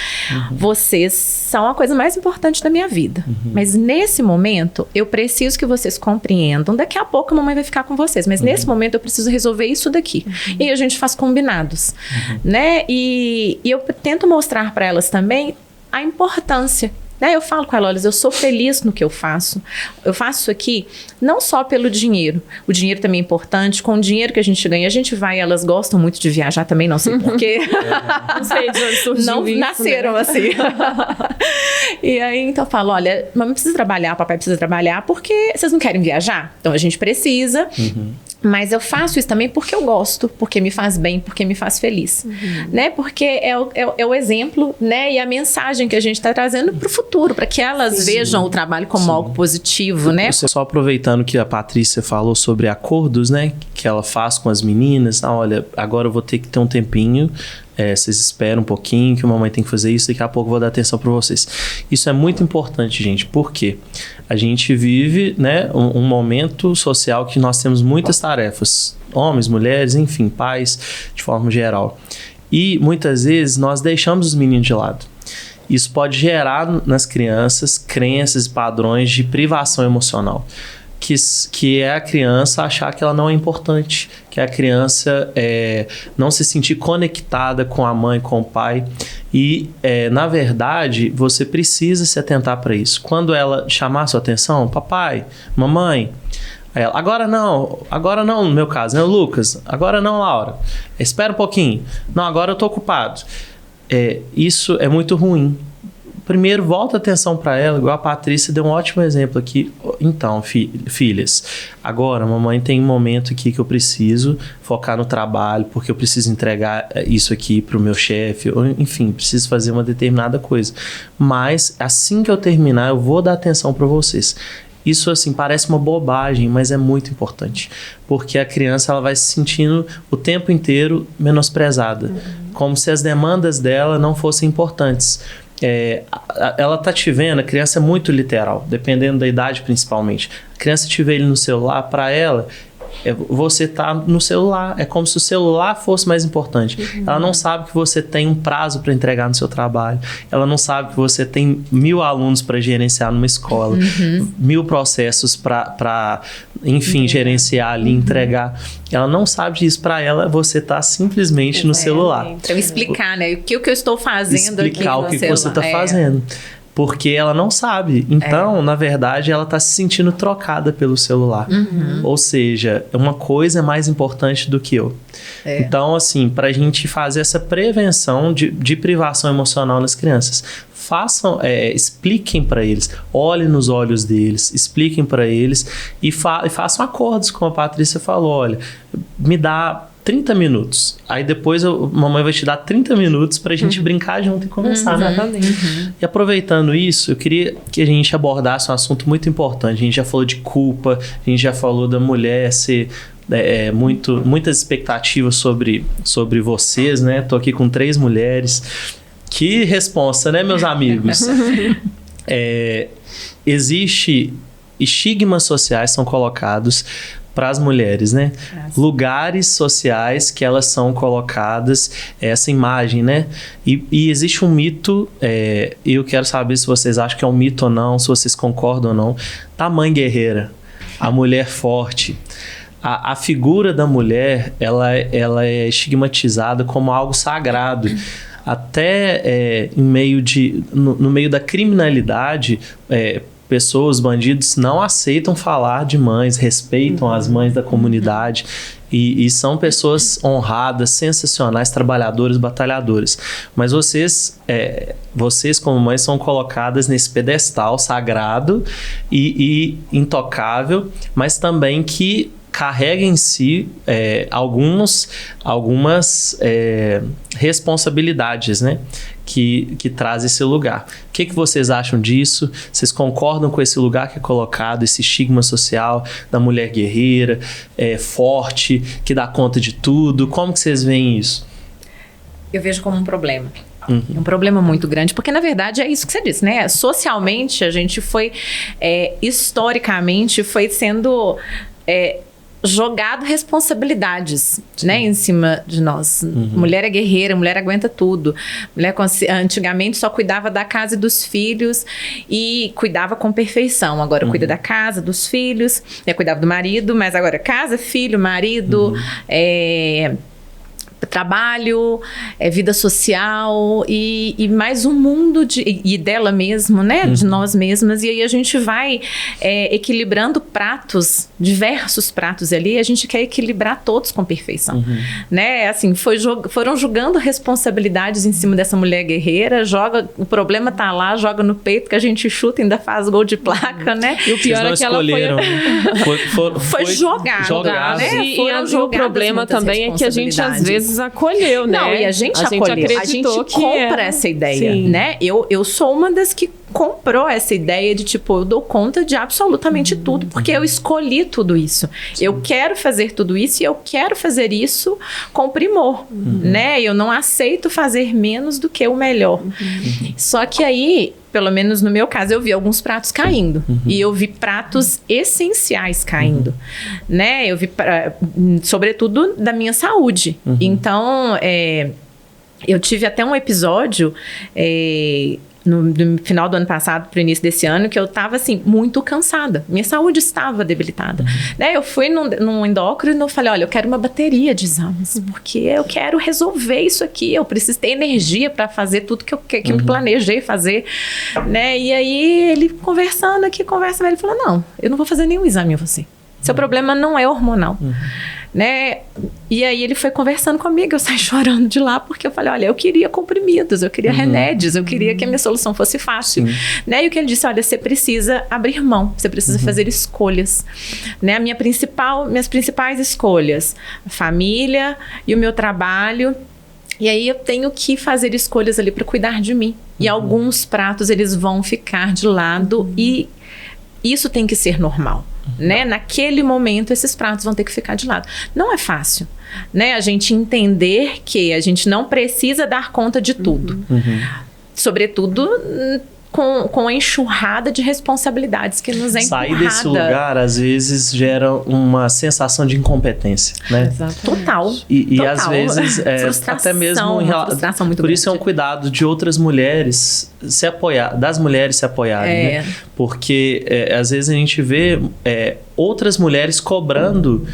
vocês são a coisa mais importante da minha vida. Mas nesse momento, eu preciso que vocês compreendam. Daqui a pouco a mamãe vai ficar com vocês, mas nesse momento eu preciso resolver isso daqui. E aí a gente faz combinados, né? E eu tento mostrar para elas também a importância. Né? Eu falo com elas, olha, eu sou feliz no que eu faço. Eu faço isso aqui não só pelo dinheiro. O dinheiro também é importante. Com o dinheiro que a gente ganha, a gente vai, elas gostam muito de viajar também, não sei porquê. Não sei de onde surgiu não isso, nasceram, né? Assim. E aí, então eu falo, olha, mamãe precisa trabalhar, papai precisa trabalhar, porque vocês não querem viajar? Então a gente precisa. Mas eu faço isso também porque eu gosto, porque me faz bem, porque me faz feliz, né? Porque é o exemplo, né? E a mensagem que a gente está trazendo para o futuro, para que elas vejam o trabalho como algo positivo, né? Só aproveitando que a Patrícia falou sobre acordos, né? Que ela faz com as meninas. Olha, agora eu vou ter que ter um tempinho. Vocês esperam um pouquinho que a mamãe tem que fazer isso, daqui a pouco eu vou dar atenção para vocês. Isso é muito importante, gente, porque a gente vive, né, um momento social que nós temos muitas tarefas, homens, mulheres, enfim, pais, de forma geral. E muitas vezes nós deixamos os meninos de lado. Isso pode gerar nas crianças crenças e padrões de privação emocional. Que é a criança achar que ela não é importante, que a criança não se sentir conectada com a mãe, com o pai. E, na verdade, você precisa se atentar para isso. Quando ela chamar a sua atenção, papai, mamãe, aí ela, agora não, no meu caso, né, Lucas, agora não, Laura, espera um pouquinho, não, agora eu tô ocupado. Isso é muito ruim. Primeiro, volta a atenção para ela, igual a Patrícia deu um ótimo exemplo aqui. Então, filhas, agora a mamãe tem um momento aqui que eu preciso focar no trabalho, porque eu preciso entregar isso aqui para o meu chefe, ou, enfim, preciso fazer uma determinada coisa. Mas assim que eu terminar, eu vou dar atenção para vocês. Isso, assim, parece uma bobagem, mas é muito importante. Porque a criança ela vai se sentindo o tempo inteiro menosprezada. Como se as demandas dela não fossem importantes. Ela tá te vendo, a criança é muito literal, dependendo da idade principalmente. A criança te vê ele no celular, para ela, você tá no celular. É como se o celular fosse mais importante. Ela não sabe que você tem um prazo para entregar no seu trabalho. Ela não sabe que você tem 1000 alunos para gerenciar numa escola, 1000 processos para enfim, gerenciar ali, entregar. Ela não sabe disso. Para ela, você tá simplesmente no celular. Então, explicar, né? O que eu estou fazendo aqui no Explicar o que celular. você tá fazendo. Porque ela não sabe. Então, na verdade, ela tá se sentindo trocada pelo celular. Ou seja, uma coisa é mais importante do que eu. Então, assim, pra gente fazer essa prevenção de privação emocional nas crianças, expliquem para eles, olhem nos olhos deles, expliquem para eles e façam acordos, como a Patrícia falou. Olha, me dá 30 minutos. Aí depois mamãe vai te dar 30 minutos pra gente brincar junto e conversar, né? Exatamente. E aproveitando isso, eu queria que a gente abordasse um assunto muito importante. A gente já falou de culpa, a gente já falou da mulher ser... muitas expectativas sobre vocês, né? Tô aqui com 3 mulheres. Que responsa, né, meus amigos? Existe estigmas sociais são colocados para as mulheres, né? Lugares sociais que elas são colocadas, essa imagem, né? E existe um mito, e eu quero saber se vocês acham que é um mito ou não, se vocês concordam ou não, da mãe guerreira, a mulher forte. A figura da mulher, ela é estigmatizada como algo sagrado. Até no meio da criminalidade, pessoas, bandidos, não aceitam falar de mães, respeitam as mães da comunidade e são pessoas honradas, sensacionais, trabalhadoras, batalhadoras. Mas vocês como mães são colocadas nesse pedestal sagrado e intocável, mas também que carrega em si algumas responsabilidades, né? Que traz esse lugar. O que vocês acham disso? Vocês concordam com esse lugar que é colocado, esse estigma social da mulher guerreira, forte, que dá conta de tudo? Como que vocês veem isso? Eu vejo como um problema. Um problema muito grande, porque na verdade é isso que você disse, né? Socialmente, a gente foi, historicamente, foi sendo... jogado responsabilidades, né, em cima de nós. Mulher é guerreira, mulher aguenta tudo. Mulher antigamente só cuidava da casa e dos filhos e cuidava com perfeição. Agora cuida da casa, dos filhos, cuidava do marido, mas agora casa, filho, marido, trabalho, vida social e mais um mundo e dela mesmo, né? De nós mesmas. E aí a gente vai equilibrando pratos, diversos pratos ali, a gente quer equilibrar todos com perfeição. Né? Assim, foram jogando responsabilidades em cima dessa mulher guerreira, o problema tá lá, joga no peito que a gente chuta e ainda faz gol de placa, né? E o pior é que ela foi jogada, né? E o problema também é que a gente às vezes acolheu, né? Não, e a gente acolheu. A gente compra essa ideia, né? Eu sou uma das que comprou essa ideia de tipo, eu dou conta de absolutamente tudo, porque eu escolhi tudo isso. Eu quero fazer tudo isso e eu quero fazer isso com primor, né? Eu não aceito fazer menos do que o melhor. Só que aí, pelo menos no meu caso, eu vi alguns pratos caindo. E eu vi pratos essenciais caindo. Né? Eu vi, sobretudo, da minha saúde. Então, eu tive até um episódio... no final do ano passado pro início desse ano, que eu tava assim, muito cansada, minha saúde estava debilitada, né? Eu fui num endócrino e falei, olha, eu quero uma bateria de exames, porque eu quero resolver isso aqui, eu preciso ter energia para fazer tudo que eu me planejei fazer, né? E aí ele conversando aqui, ele falou, não, eu não vou fazer nenhum exame em você, seu problema não é hormonal. Né? E aí ele foi conversando comigo, eu saí chorando de lá, porque eu falei, olha, eu queria comprimidos, eu queria remédios, eu queria que a minha solução fosse fácil. Né? E o que ele disse, olha, você precisa abrir mão, você precisa fazer escolhas. Né? Minhas principais escolhas, a família e o meu trabalho. E aí eu tenho que fazer escolhas ali para cuidar de mim. E alguns pratos eles vão ficar de lado e isso tem que ser normal. Né? Naquele momento esses pratos vão ter que ficar de lado. Não é fácil, né? A gente entender que a gente não precisa dar conta de tudo. Sobretudo com a enxurrada de responsabilidades que nos é empurrada. Sair desse lugar, às vezes, gera uma sensação de incompetência, né? Exatamente. Total. E total. às vezes, até mesmo frustração muito por grande. isso é um cuidado de outras mulheres se apoiar, das mulheres se apoiarem, né? Porque às vezes a gente vê outras mulheres cobrando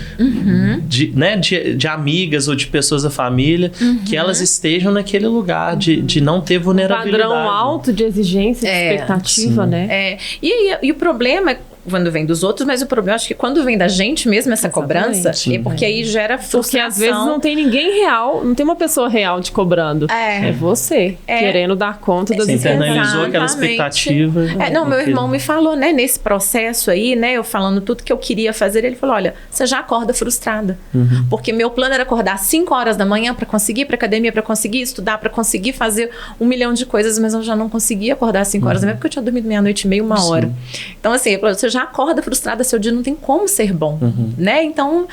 de amigas ou de pessoas da família que elas estejam naquele lugar de não ter vulnerabilidade. Padrão alto de exigência, de expectativa, sim. né? E o problema é quando vem dos outros, mas o problema acho que quando vem da gente mesmo essa cobrança, é porque aí gera frustração. Porque às vezes não tem ninguém real, não tem uma pessoa real te cobrando. É você, querendo dar conta das expectativas. Você internalizou aquela expectativa. Meu irmão me falou, né, nesse processo aí, né, eu falando tudo que eu queria fazer, ele falou, olha, você já acorda frustrada. Porque meu plano era acordar às 5 horas da manhã para conseguir ir pra academia, para conseguir estudar, para conseguir fazer 1 milhão de coisas, mas eu já não conseguia acordar às 5 horas da manhã, porque eu tinha dormido meia-noite e meia, 1 hora. Então, assim, ele falou, você já acorda frustrada, seu dia não tem como ser bom, né? Então,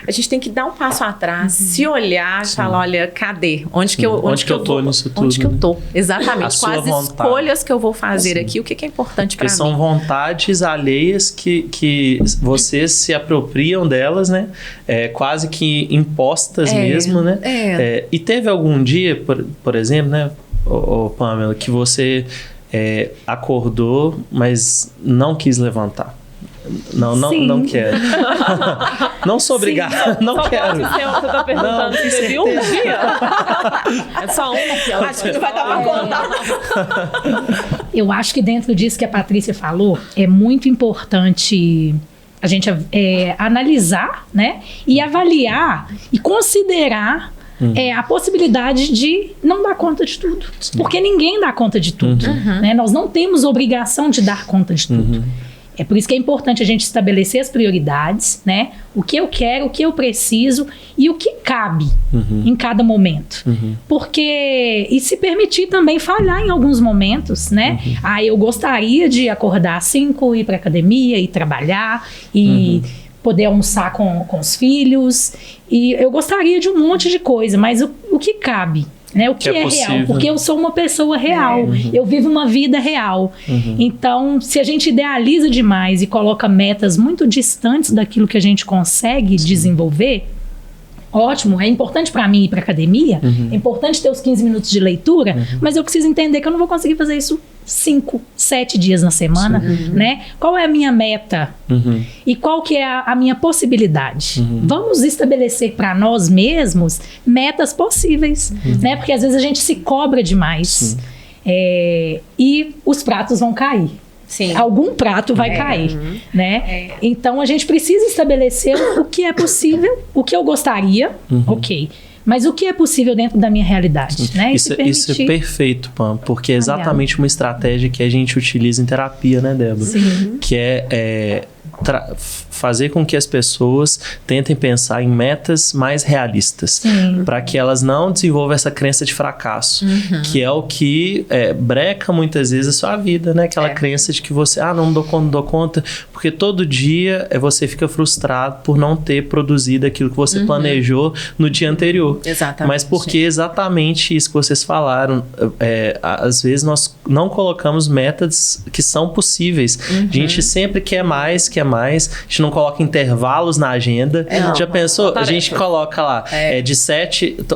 a gente tem que dar um passo atrás, se olhar e falar, olha, cadê? Onde que eu tô nisso tudo? Onde que eu tô? Exatamente. Quais escolhas que eu vou fazer aqui, o que é importante para mim? Porque são vontades alheias que vocês se apropriam delas, né? Quase que impostas mesmo, né? E teve algum dia, por exemplo, né, Pamela, que você acordou, mas não quis levantar? Não quero. Não sou obrigada, não quero. Você tá perguntando se você viu um dia? É só um que ela acho que não vai dar pra contar. Eu acho que dentro disso que a Patrícia falou, é muito importante a gente analisar, né? E avaliar e considerar a possibilidade de não dar conta de tudo. Sim. Porque ninguém dá conta de tudo. Né? Nós não temos obrigação de dar conta de tudo. É por isso que é importante a gente estabelecer as prioridades, né? O que eu quero, o que eu preciso e o que cabe em cada momento. Porque, e se permitir também falhar em alguns momentos, né? Eu gostaria de acordar às 5, ir para academia, ir trabalhar e poder almoçar com os filhos. E eu gostaria de um monte de coisa, mas o que cabe? Né? O que é real, porque eu sou uma pessoa real, eu vivo uma vida real. Então, se a gente idealiza demais e coloca metas muito distantes daquilo que a gente consegue desenvolver, ótimo, é importante para mim ir para academia, é importante ter os 15 minutos de leitura, mas eu preciso entender que eu não vou conseguir fazer isso 5, 7 dias na semana, né? Qual é a minha meta? E qual que é a minha possibilidade? Vamos estabelecer para nós mesmos metas possíveis, né? Porque às vezes a gente se cobra demais e os pratos vão cair. Sim. Algum prato vai cair, né? Então a gente precisa estabelecer o que é possível, o que eu gostaria, ok. Mas o que é possível dentro da minha realidade, né? Isso é perfeito, Pam, porque é exatamente uma estratégia que a gente utiliza em terapia, né, Débora? Sim. Que fazer com que as pessoas tentem pensar em metas mais realistas, para que elas não desenvolvam essa crença de fracasso, que é o que breca muitas vezes a sua vida, né? Aquela crença de que você, não dou conta, porque todo dia você fica frustrado por não ter produzido aquilo que você planejou no dia anterior. Exatamente. Mas porque exatamente isso que vocês falaram, às vezes nós não colocamos metas que são possíveis. A gente sempre quer mais, a gente não coloca intervalos na agenda. Já pensou? A gente coloca lá,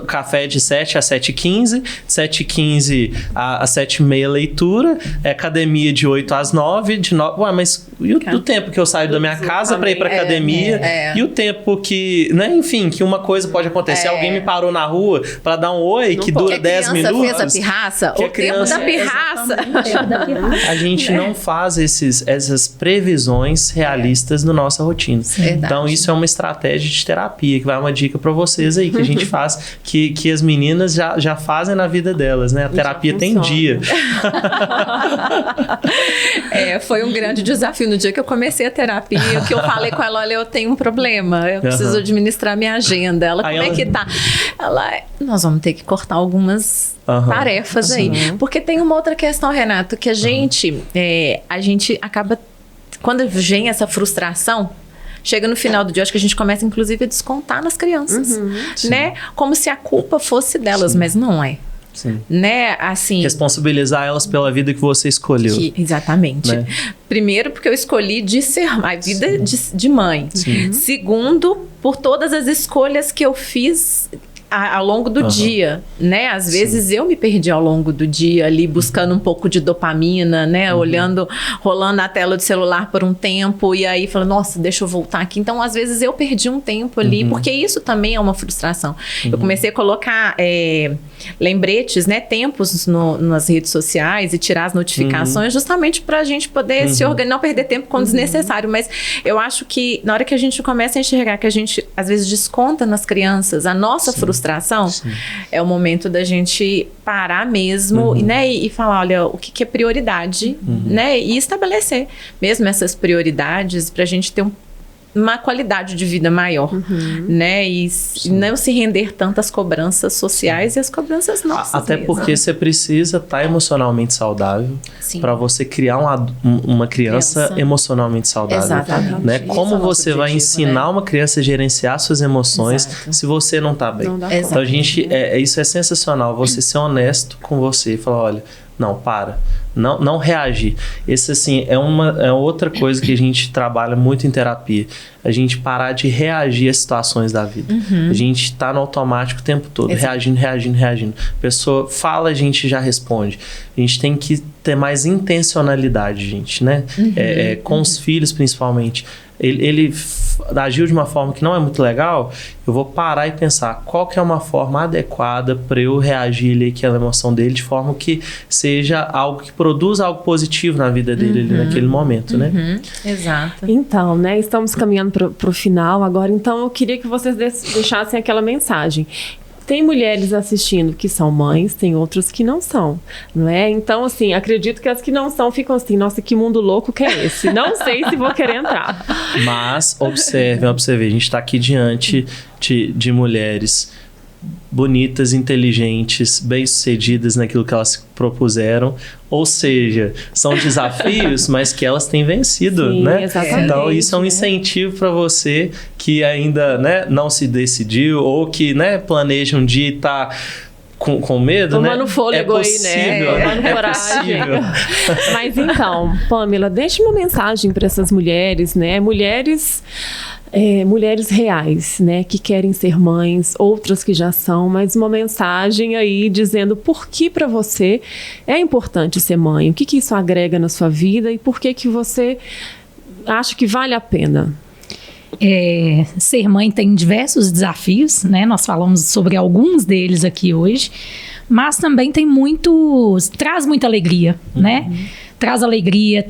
café de 7 a 7h15, de 7h15 a 7h30 leitura, academia de 8 às 9, de 9... Ué, mas e o tempo que eu saio da minha casa para ir para academia? E o tempo que, né, enfim, que uma coisa pode acontecer, alguém me parou na rua para dar um oi, que dura 10 minutos. Fez a pirraça, o tempo da pirraça. A gente não faz essas previsões realistas na nossa rotina. Então, isso é uma estratégia de terapia, que vai uma dica para vocês aí, que a gente faz, que as meninas já fazem na vida delas, né? A terapia tem dia. Foi um grande desafio. No dia que eu comecei a terapia, que eu falei com ela, olha, eu tenho um problema, eu preciso administrar minha agenda. Ela, como é que tá? Nós vamos ter que cortar algumas tarefas aí. Porque tem uma outra questão, Renato, que a gente acaba, quando vem essa frustração, chega no final do dia, acho que a gente começa, inclusive, a descontar nas crianças, né? Como se a culpa fosse delas, mas não é. Sim. Né? Assim, responsabilizar elas pela vida que você escolheu. Exatamente. Né? Primeiro, porque eu escolhi a vida de mãe. Sim. Segundo, por todas as escolhas que eu fiz ao longo do dia, né? Às vezes eu me perdi ao longo do dia ali buscando um pouco de dopamina, né? Rolando a tela do celular por um tempo e aí falando, nossa, deixa eu voltar aqui. Então, às vezes eu perdi um tempo ali, porque isso também é uma frustração. Eu comecei a colocar lembretes, né? Tempos nas redes sociais e tirar as notificações justamente pra gente poder se organizar, não perder tempo com desnecessário. Mas eu acho que na hora que a gente começa a enxergar que a gente, às vezes, desconta nas crianças a nossa frustração, é o momento da gente parar mesmo, né, e falar, olha, o que é prioridade, né, e estabelecer mesmo essas prioridades pra gente ter uma qualidade de vida maior, né, e não se render tantas cobranças sociais e as cobranças nossas. Até mesmo. porque você precisa estar emocionalmente saudável para você criar uma criança emocionalmente saudável. Exatamente. Né? Como você vai ensinar uma criança a gerenciar suas emoções se você não está bem? Então, isso é sensacional, você ser honesto com você e falar, olha, não, para. Não reagir. Esse, assim, é outra coisa que a gente trabalha muito em terapia. A gente parar de reagir às situações da vida. A gente tá no automático o tempo todo, reagindo. A pessoa fala, a gente já responde. A gente tem que ter mais intencionalidade, gente, né? Com os filhos, principalmente. Ele agiu de uma forma que não é muito legal, eu vou parar e pensar qual que é uma forma adequada para eu reagir ali àquela emoção dele de forma que seja algo que produza algo positivo na vida dele ali naquele momento, né? Exato. Então, né, estamos caminhando para o final agora, então eu queria que vocês deixassem aquela mensagem. Tem mulheres assistindo que são mães, tem outras que não são, não é? Então, assim, acredito que as que não são ficam assim, nossa, que mundo louco que é esse? Não sei se vou querer entrar. Mas, observe, a gente está aqui diante de mulheres bonitas, inteligentes, bem-sucedidas naquilo que elas se propuseram, ou seja, são desafios, mas que elas têm vencido, Sim, né? exatamente, então isso é um incentivo para você que ainda, né, não se decidiu ou que, né, planeja um dia e tá com medo, tomando né? fôlego é possível, aí, né? Tomando coragem. Mas então, Pamela, deixe uma mensagem para essas mulheres, né? Mulheres reais, né, que querem ser mães, outras que já são, mas uma mensagem aí dizendo por que para você é importante ser mãe, o que isso agrega na sua vida e por que você acha que vale a pena. Ser mãe tem diversos desafios, né? Nós falamos sobre alguns deles aqui hoje, mas também traz muita alegria, né? Traz alegria,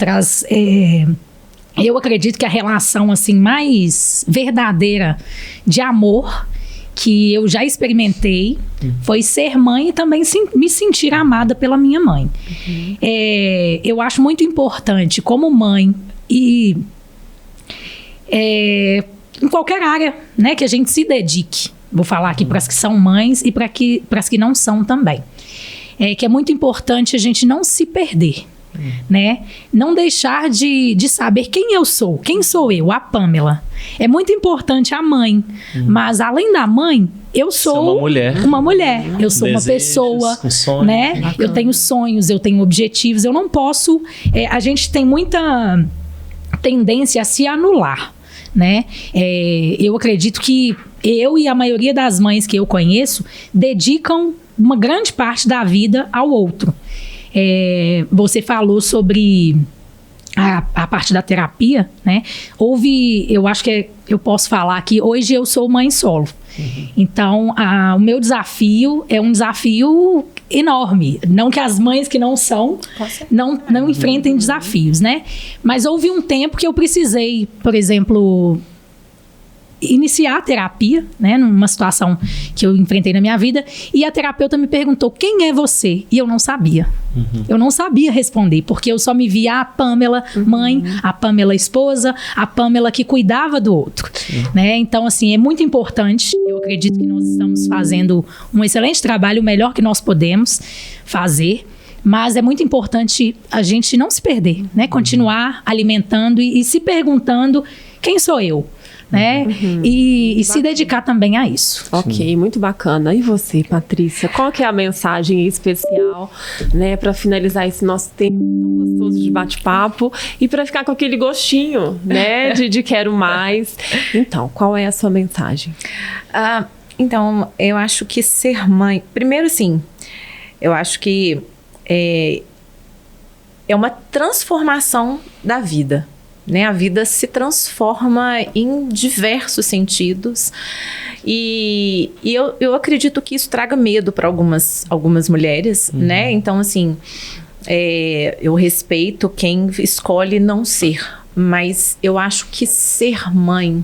eu acredito que a relação assim mais verdadeira de amor que eu já experimentei foi ser mãe e também me sentir amada pela minha mãe. Eu acho muito importante como mãe e em qualquer área, né, que a gente se dedique. Vou falar aqui para as que são mães e para as que não são também. Que é muito importante a gente não se perder. Né? Não deixar de saber quem eu sou, quem sou eu, a Pamela. É muito importante a mãe, mas além da mãe, eu sou uma mulher. Eu sou uma pessoa, sonhos, né? Bacana. Eu tenho sonhos, eu tenho objetivos. Eu não posso. A gente tem muita tendência a se anular, né? Eu acredito que eu e a maioria das mães que eu conheço dedicam uma grande parte da vida ao outro. Você falou sobre a parte da terapia, né? Eu acho que eu posso falar que hoje eu sou mãe solo. Então, o meu desafio é um desafio enorme. Não que as mães que não são, não enfrentem desafios, né? Mas houve um tempo que eu precisei, por exemplo, iniciar a terapia, né, numa situação que eu enfrentei na minha vida, e a terapeuta me perguntou, quem é você? E eu não sabia. Eu não sabia responder, porque eu só me via a Pamela mãe, a Pamela esposa, a Pamela que cuidava do outro, né? Então, assim, é muito importante. Eu acredito que nós estamos fazendo um excelente trabalho, o melhor que nós podemos fazer, mas é muito importante a gente não se perder, né? Continuar alimentando e se perguntando, quem sou eu? né? E se dedicar também a isso. Ok, muito bacana. E você, Patrícia, qual que é a mensagem especial, né, para finalizar esse nosso tempo tão gostoso de bate-papo e para ficar com aquele gostinho, né, de quero mais? Então, qual é a sua mensagem? Então, eu acho que ser mãe... Primeiro, sim, eu acho que é uma transformação da vida, né? A vida se transforma em diversos sentidos e eu acredito que isso traga medo para algumas mulheres, né? Então, assim, eu respeito quem escolhe não ser, mas eu acho que ser mãe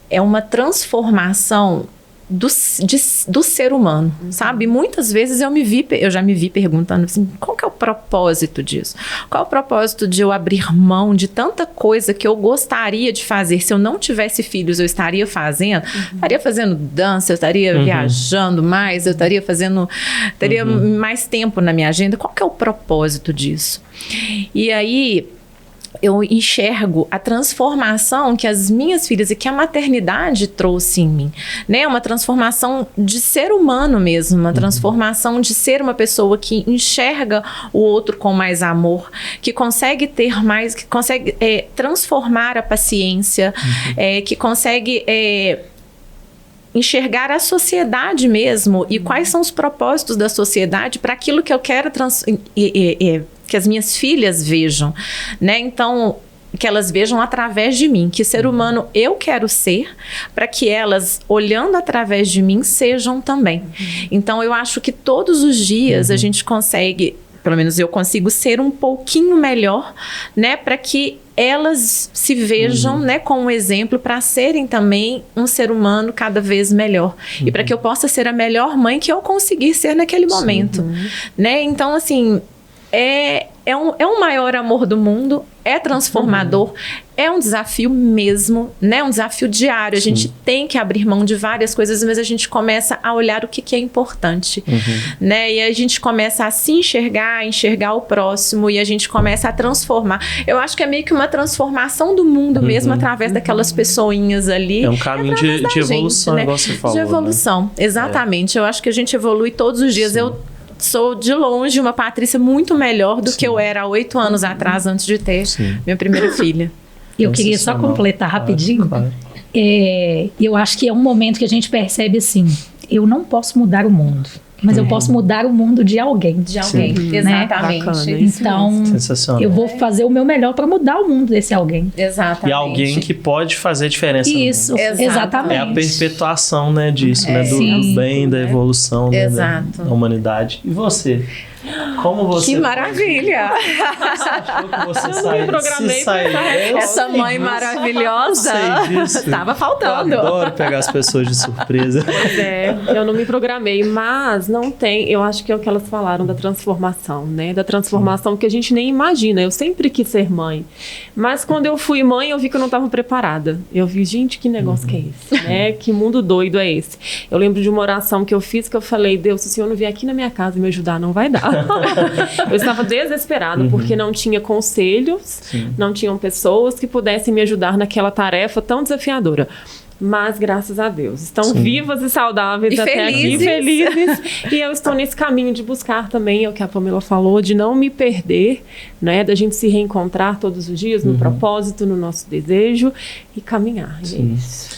é uma transformação do ser humano, sabe? Muitas vezes eu já me vi perguntando assim, qual que é o propósito disso? Qual é o propósito de eu abrir mão de tanta coisa que eu gostaria de fazer? Se eu não tivesse filhos, eu estaria fazendo? Estaria fazendo dança, eu estaria viajando mais, eu estaria teria mais tempo na minha agenda. Qual que é o propósito disso? E aí eu enxergo a transformação que as minhas filhas e que a maternidade trouxe em mim, né? Uma transformação de ser humano mesmo, uma transformação de ser uma pessoa que enxerga o outro com mais amor, que consegue ter mais, que consegue transformar a paciência, que consegue enxergar a sociedade mesmo e quais são os propósitos da sociedade para aquilo que eu quero que as minhas filhas vejam, né? Então, que elas vejam através de mim, que ser humano eu quero ser, para que elas, olhando através de mim, sejam também. Então, eu acho que todos os dias a gente consegue, pelo menos eu consigo ser um pouquinho melhor, né? Para que elas se vejam, né, com um exemplo para serem também um ser humano cada vez melhor. E para que eu possa ser a melhor mãe que eu conseguir ser naquele momento, né? Então, assim, é um maior amor do mundo, é transformador, é um desafio mesmo, né? Um desafio diário. A gente tem que abrir mão de várias coisas, mas a gente começa a olhar o que é importante, né? E a gente começa a se enxergar o próximo e a gente começa a transformar. Eu acho que é meio que uma transformação do mundo mesmo através daquelas pessoinhas ali. É um caminho de evolução, né? igual você falou. De evolução, né? Exatamente. Eu acho que a gente evolui todos os dias. Eu sou, de longe, uma Patrícia muito melhor do que eu era há 8 anos atrás, antes de ter minha primeira filha. Eu queria só completar rapidinho. Claro. Eu acho que é um momento que a gente percebe assim, eu não posso mudar o mundo, mas eu posso mudar o mundo de alguém. De alguém, né? Exatamente. Bacana, então, eu vou fazer o meu melhor para mudar o mundo desse alguém. Exatamente. E alguém que pode fazer diferença. Isso, exatamente. É a perpetuação, né, disso, né, do bem, da evolução, né, da humanidade. E você? Como você... Que maravilha! Você achou que você saiu? programei Essa mãe maravilhosa. Tava faltando. Eu adoro pegar as pessoas de surpresa. Pois eu não me programei, mas não tem... Eu acho que é o que elas falaram da transformação, né? Da transformação que a gente nem imagina. Eu sempre quis ser mãe. Mas quando eu fui mãe, eu vi que eu não estava preparada. Eu vi, gente, que negócio que é esse? Né? Que mundo doido é esse? Eu lembro de uma oração que eu fiz, que eu falei, Deus, se o Senhor não vier aqui na minha casa e me ajudar, não vai dar. Eu estava desesperada porque não tinha conselhos, não tinham pessoas que pudessem me ajudar naquela tarefa tão desafiadora. Mas, graças a Deus, estão vivas e saudáveis até aqui, felizes. E eu estou nesse caminho de buscar também, é o que a Pamela falou, de não me perder, né? Da gente se reencontrar todos os dias no propósito, no nosso desejo e caminhar. É isso.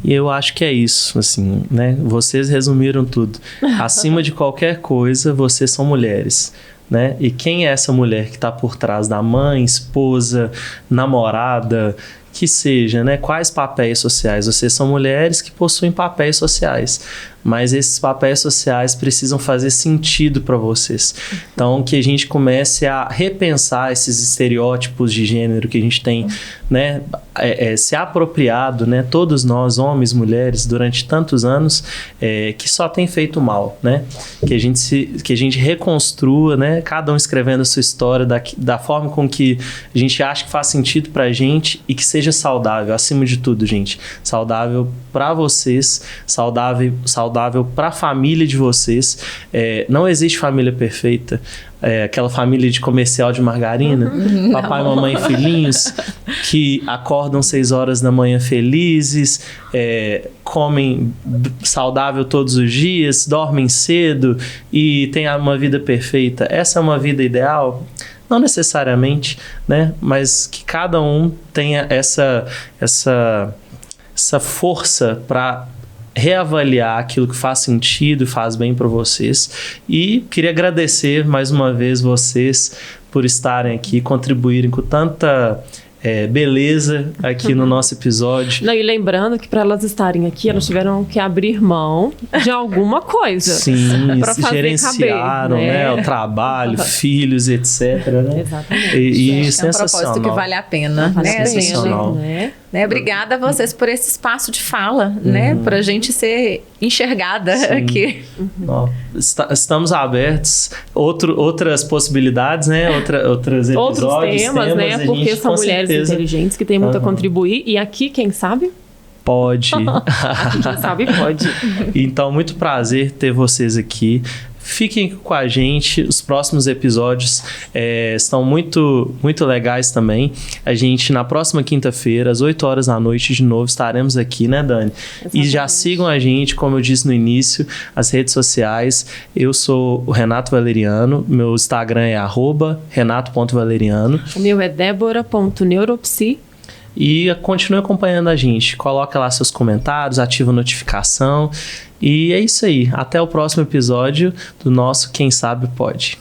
E eu acho que é isso, assim, né? Vocês resumiram tudo. Acima de qualquer coisa, vocês são mulheres, né? E quem é essa mulher que está por trás da mãe, esposa, namorada, que seja, né? Quais papéis sociais? Vocês são mulheres que possuem papéis sociais, mas esses papéis sociais precisam fazer sentido para vocês. Então, que a gente comece a repensar esses estereótipos de gênero que a gente tem, né, se apropriado, né, todos nós, homens, mulheres, durante tantos anos, que só tem feito mal, né? Que a gente reconstrua, né, cada um escrevendo a sua história da forma com que a gente acha que faz sentido pra gente e que seja saudável, acima de tudo, gente. Saudável para vocês, saudável saudável para a família de vocês. Não existe família perfeita. Aquela família de comercial de margarina, papai, mamãe e filhinhos, que acordam 6 horas da manhã felizes, comem saudável todos os dias, dormem cedo e têm uma vida perfeita. Essa é uma vida ideal? Não necessariamente, né? Mas que cada um tenha essa força para reavaliar aquilo que faz sentido e faz bem para vocês. E queria agradecer mais uma vez vocês por estarem aqui, contribuírem com tanta beleza aqui no nosso episódio. Não, e lembrando que para elas estarem aqui, elas tiveram que abrir mão de alguma coisa. Sim, pra fazer gerenciaram, caber, né? O trabalho, filhos, etc. Né? Exatamente. E É um sensacional. propósito que vale a pena, Vale a né, gente? Sensacional. né? Obrigada a vocês por esse espaço de fala, né? Pra gente ser enxergada aqui. Ó, estamos abertos. Outras possibilidades, né? Outros episódios, Outros temas, né? a Porque gente, são com mulheres certeza, inteligentes que têm muito a contribuir. E aqui, quem sabe? pode. Aqui, quem sabe, pode. Então, muito prazer ter vocês aqui. Fiquem com a gente, os próximos episódios estão muito, muito legais também. A gente, na próxima quinta-feira, às 8 horas da noite, de novo, estaremos aqui, né, Dani? Exatamente. E já sigam a gente, como eu disse no início, as redes sociais. Eu sou o Renato Valeriano, meu Instagram é @renato.valeriano. O meu é debora.neuropsi. E continue acompanhando a gente. Coloca lá seus comentários, ativa a notificação. E é isso aí. Até o próximo episódio do nosso Quem Sabe Pode.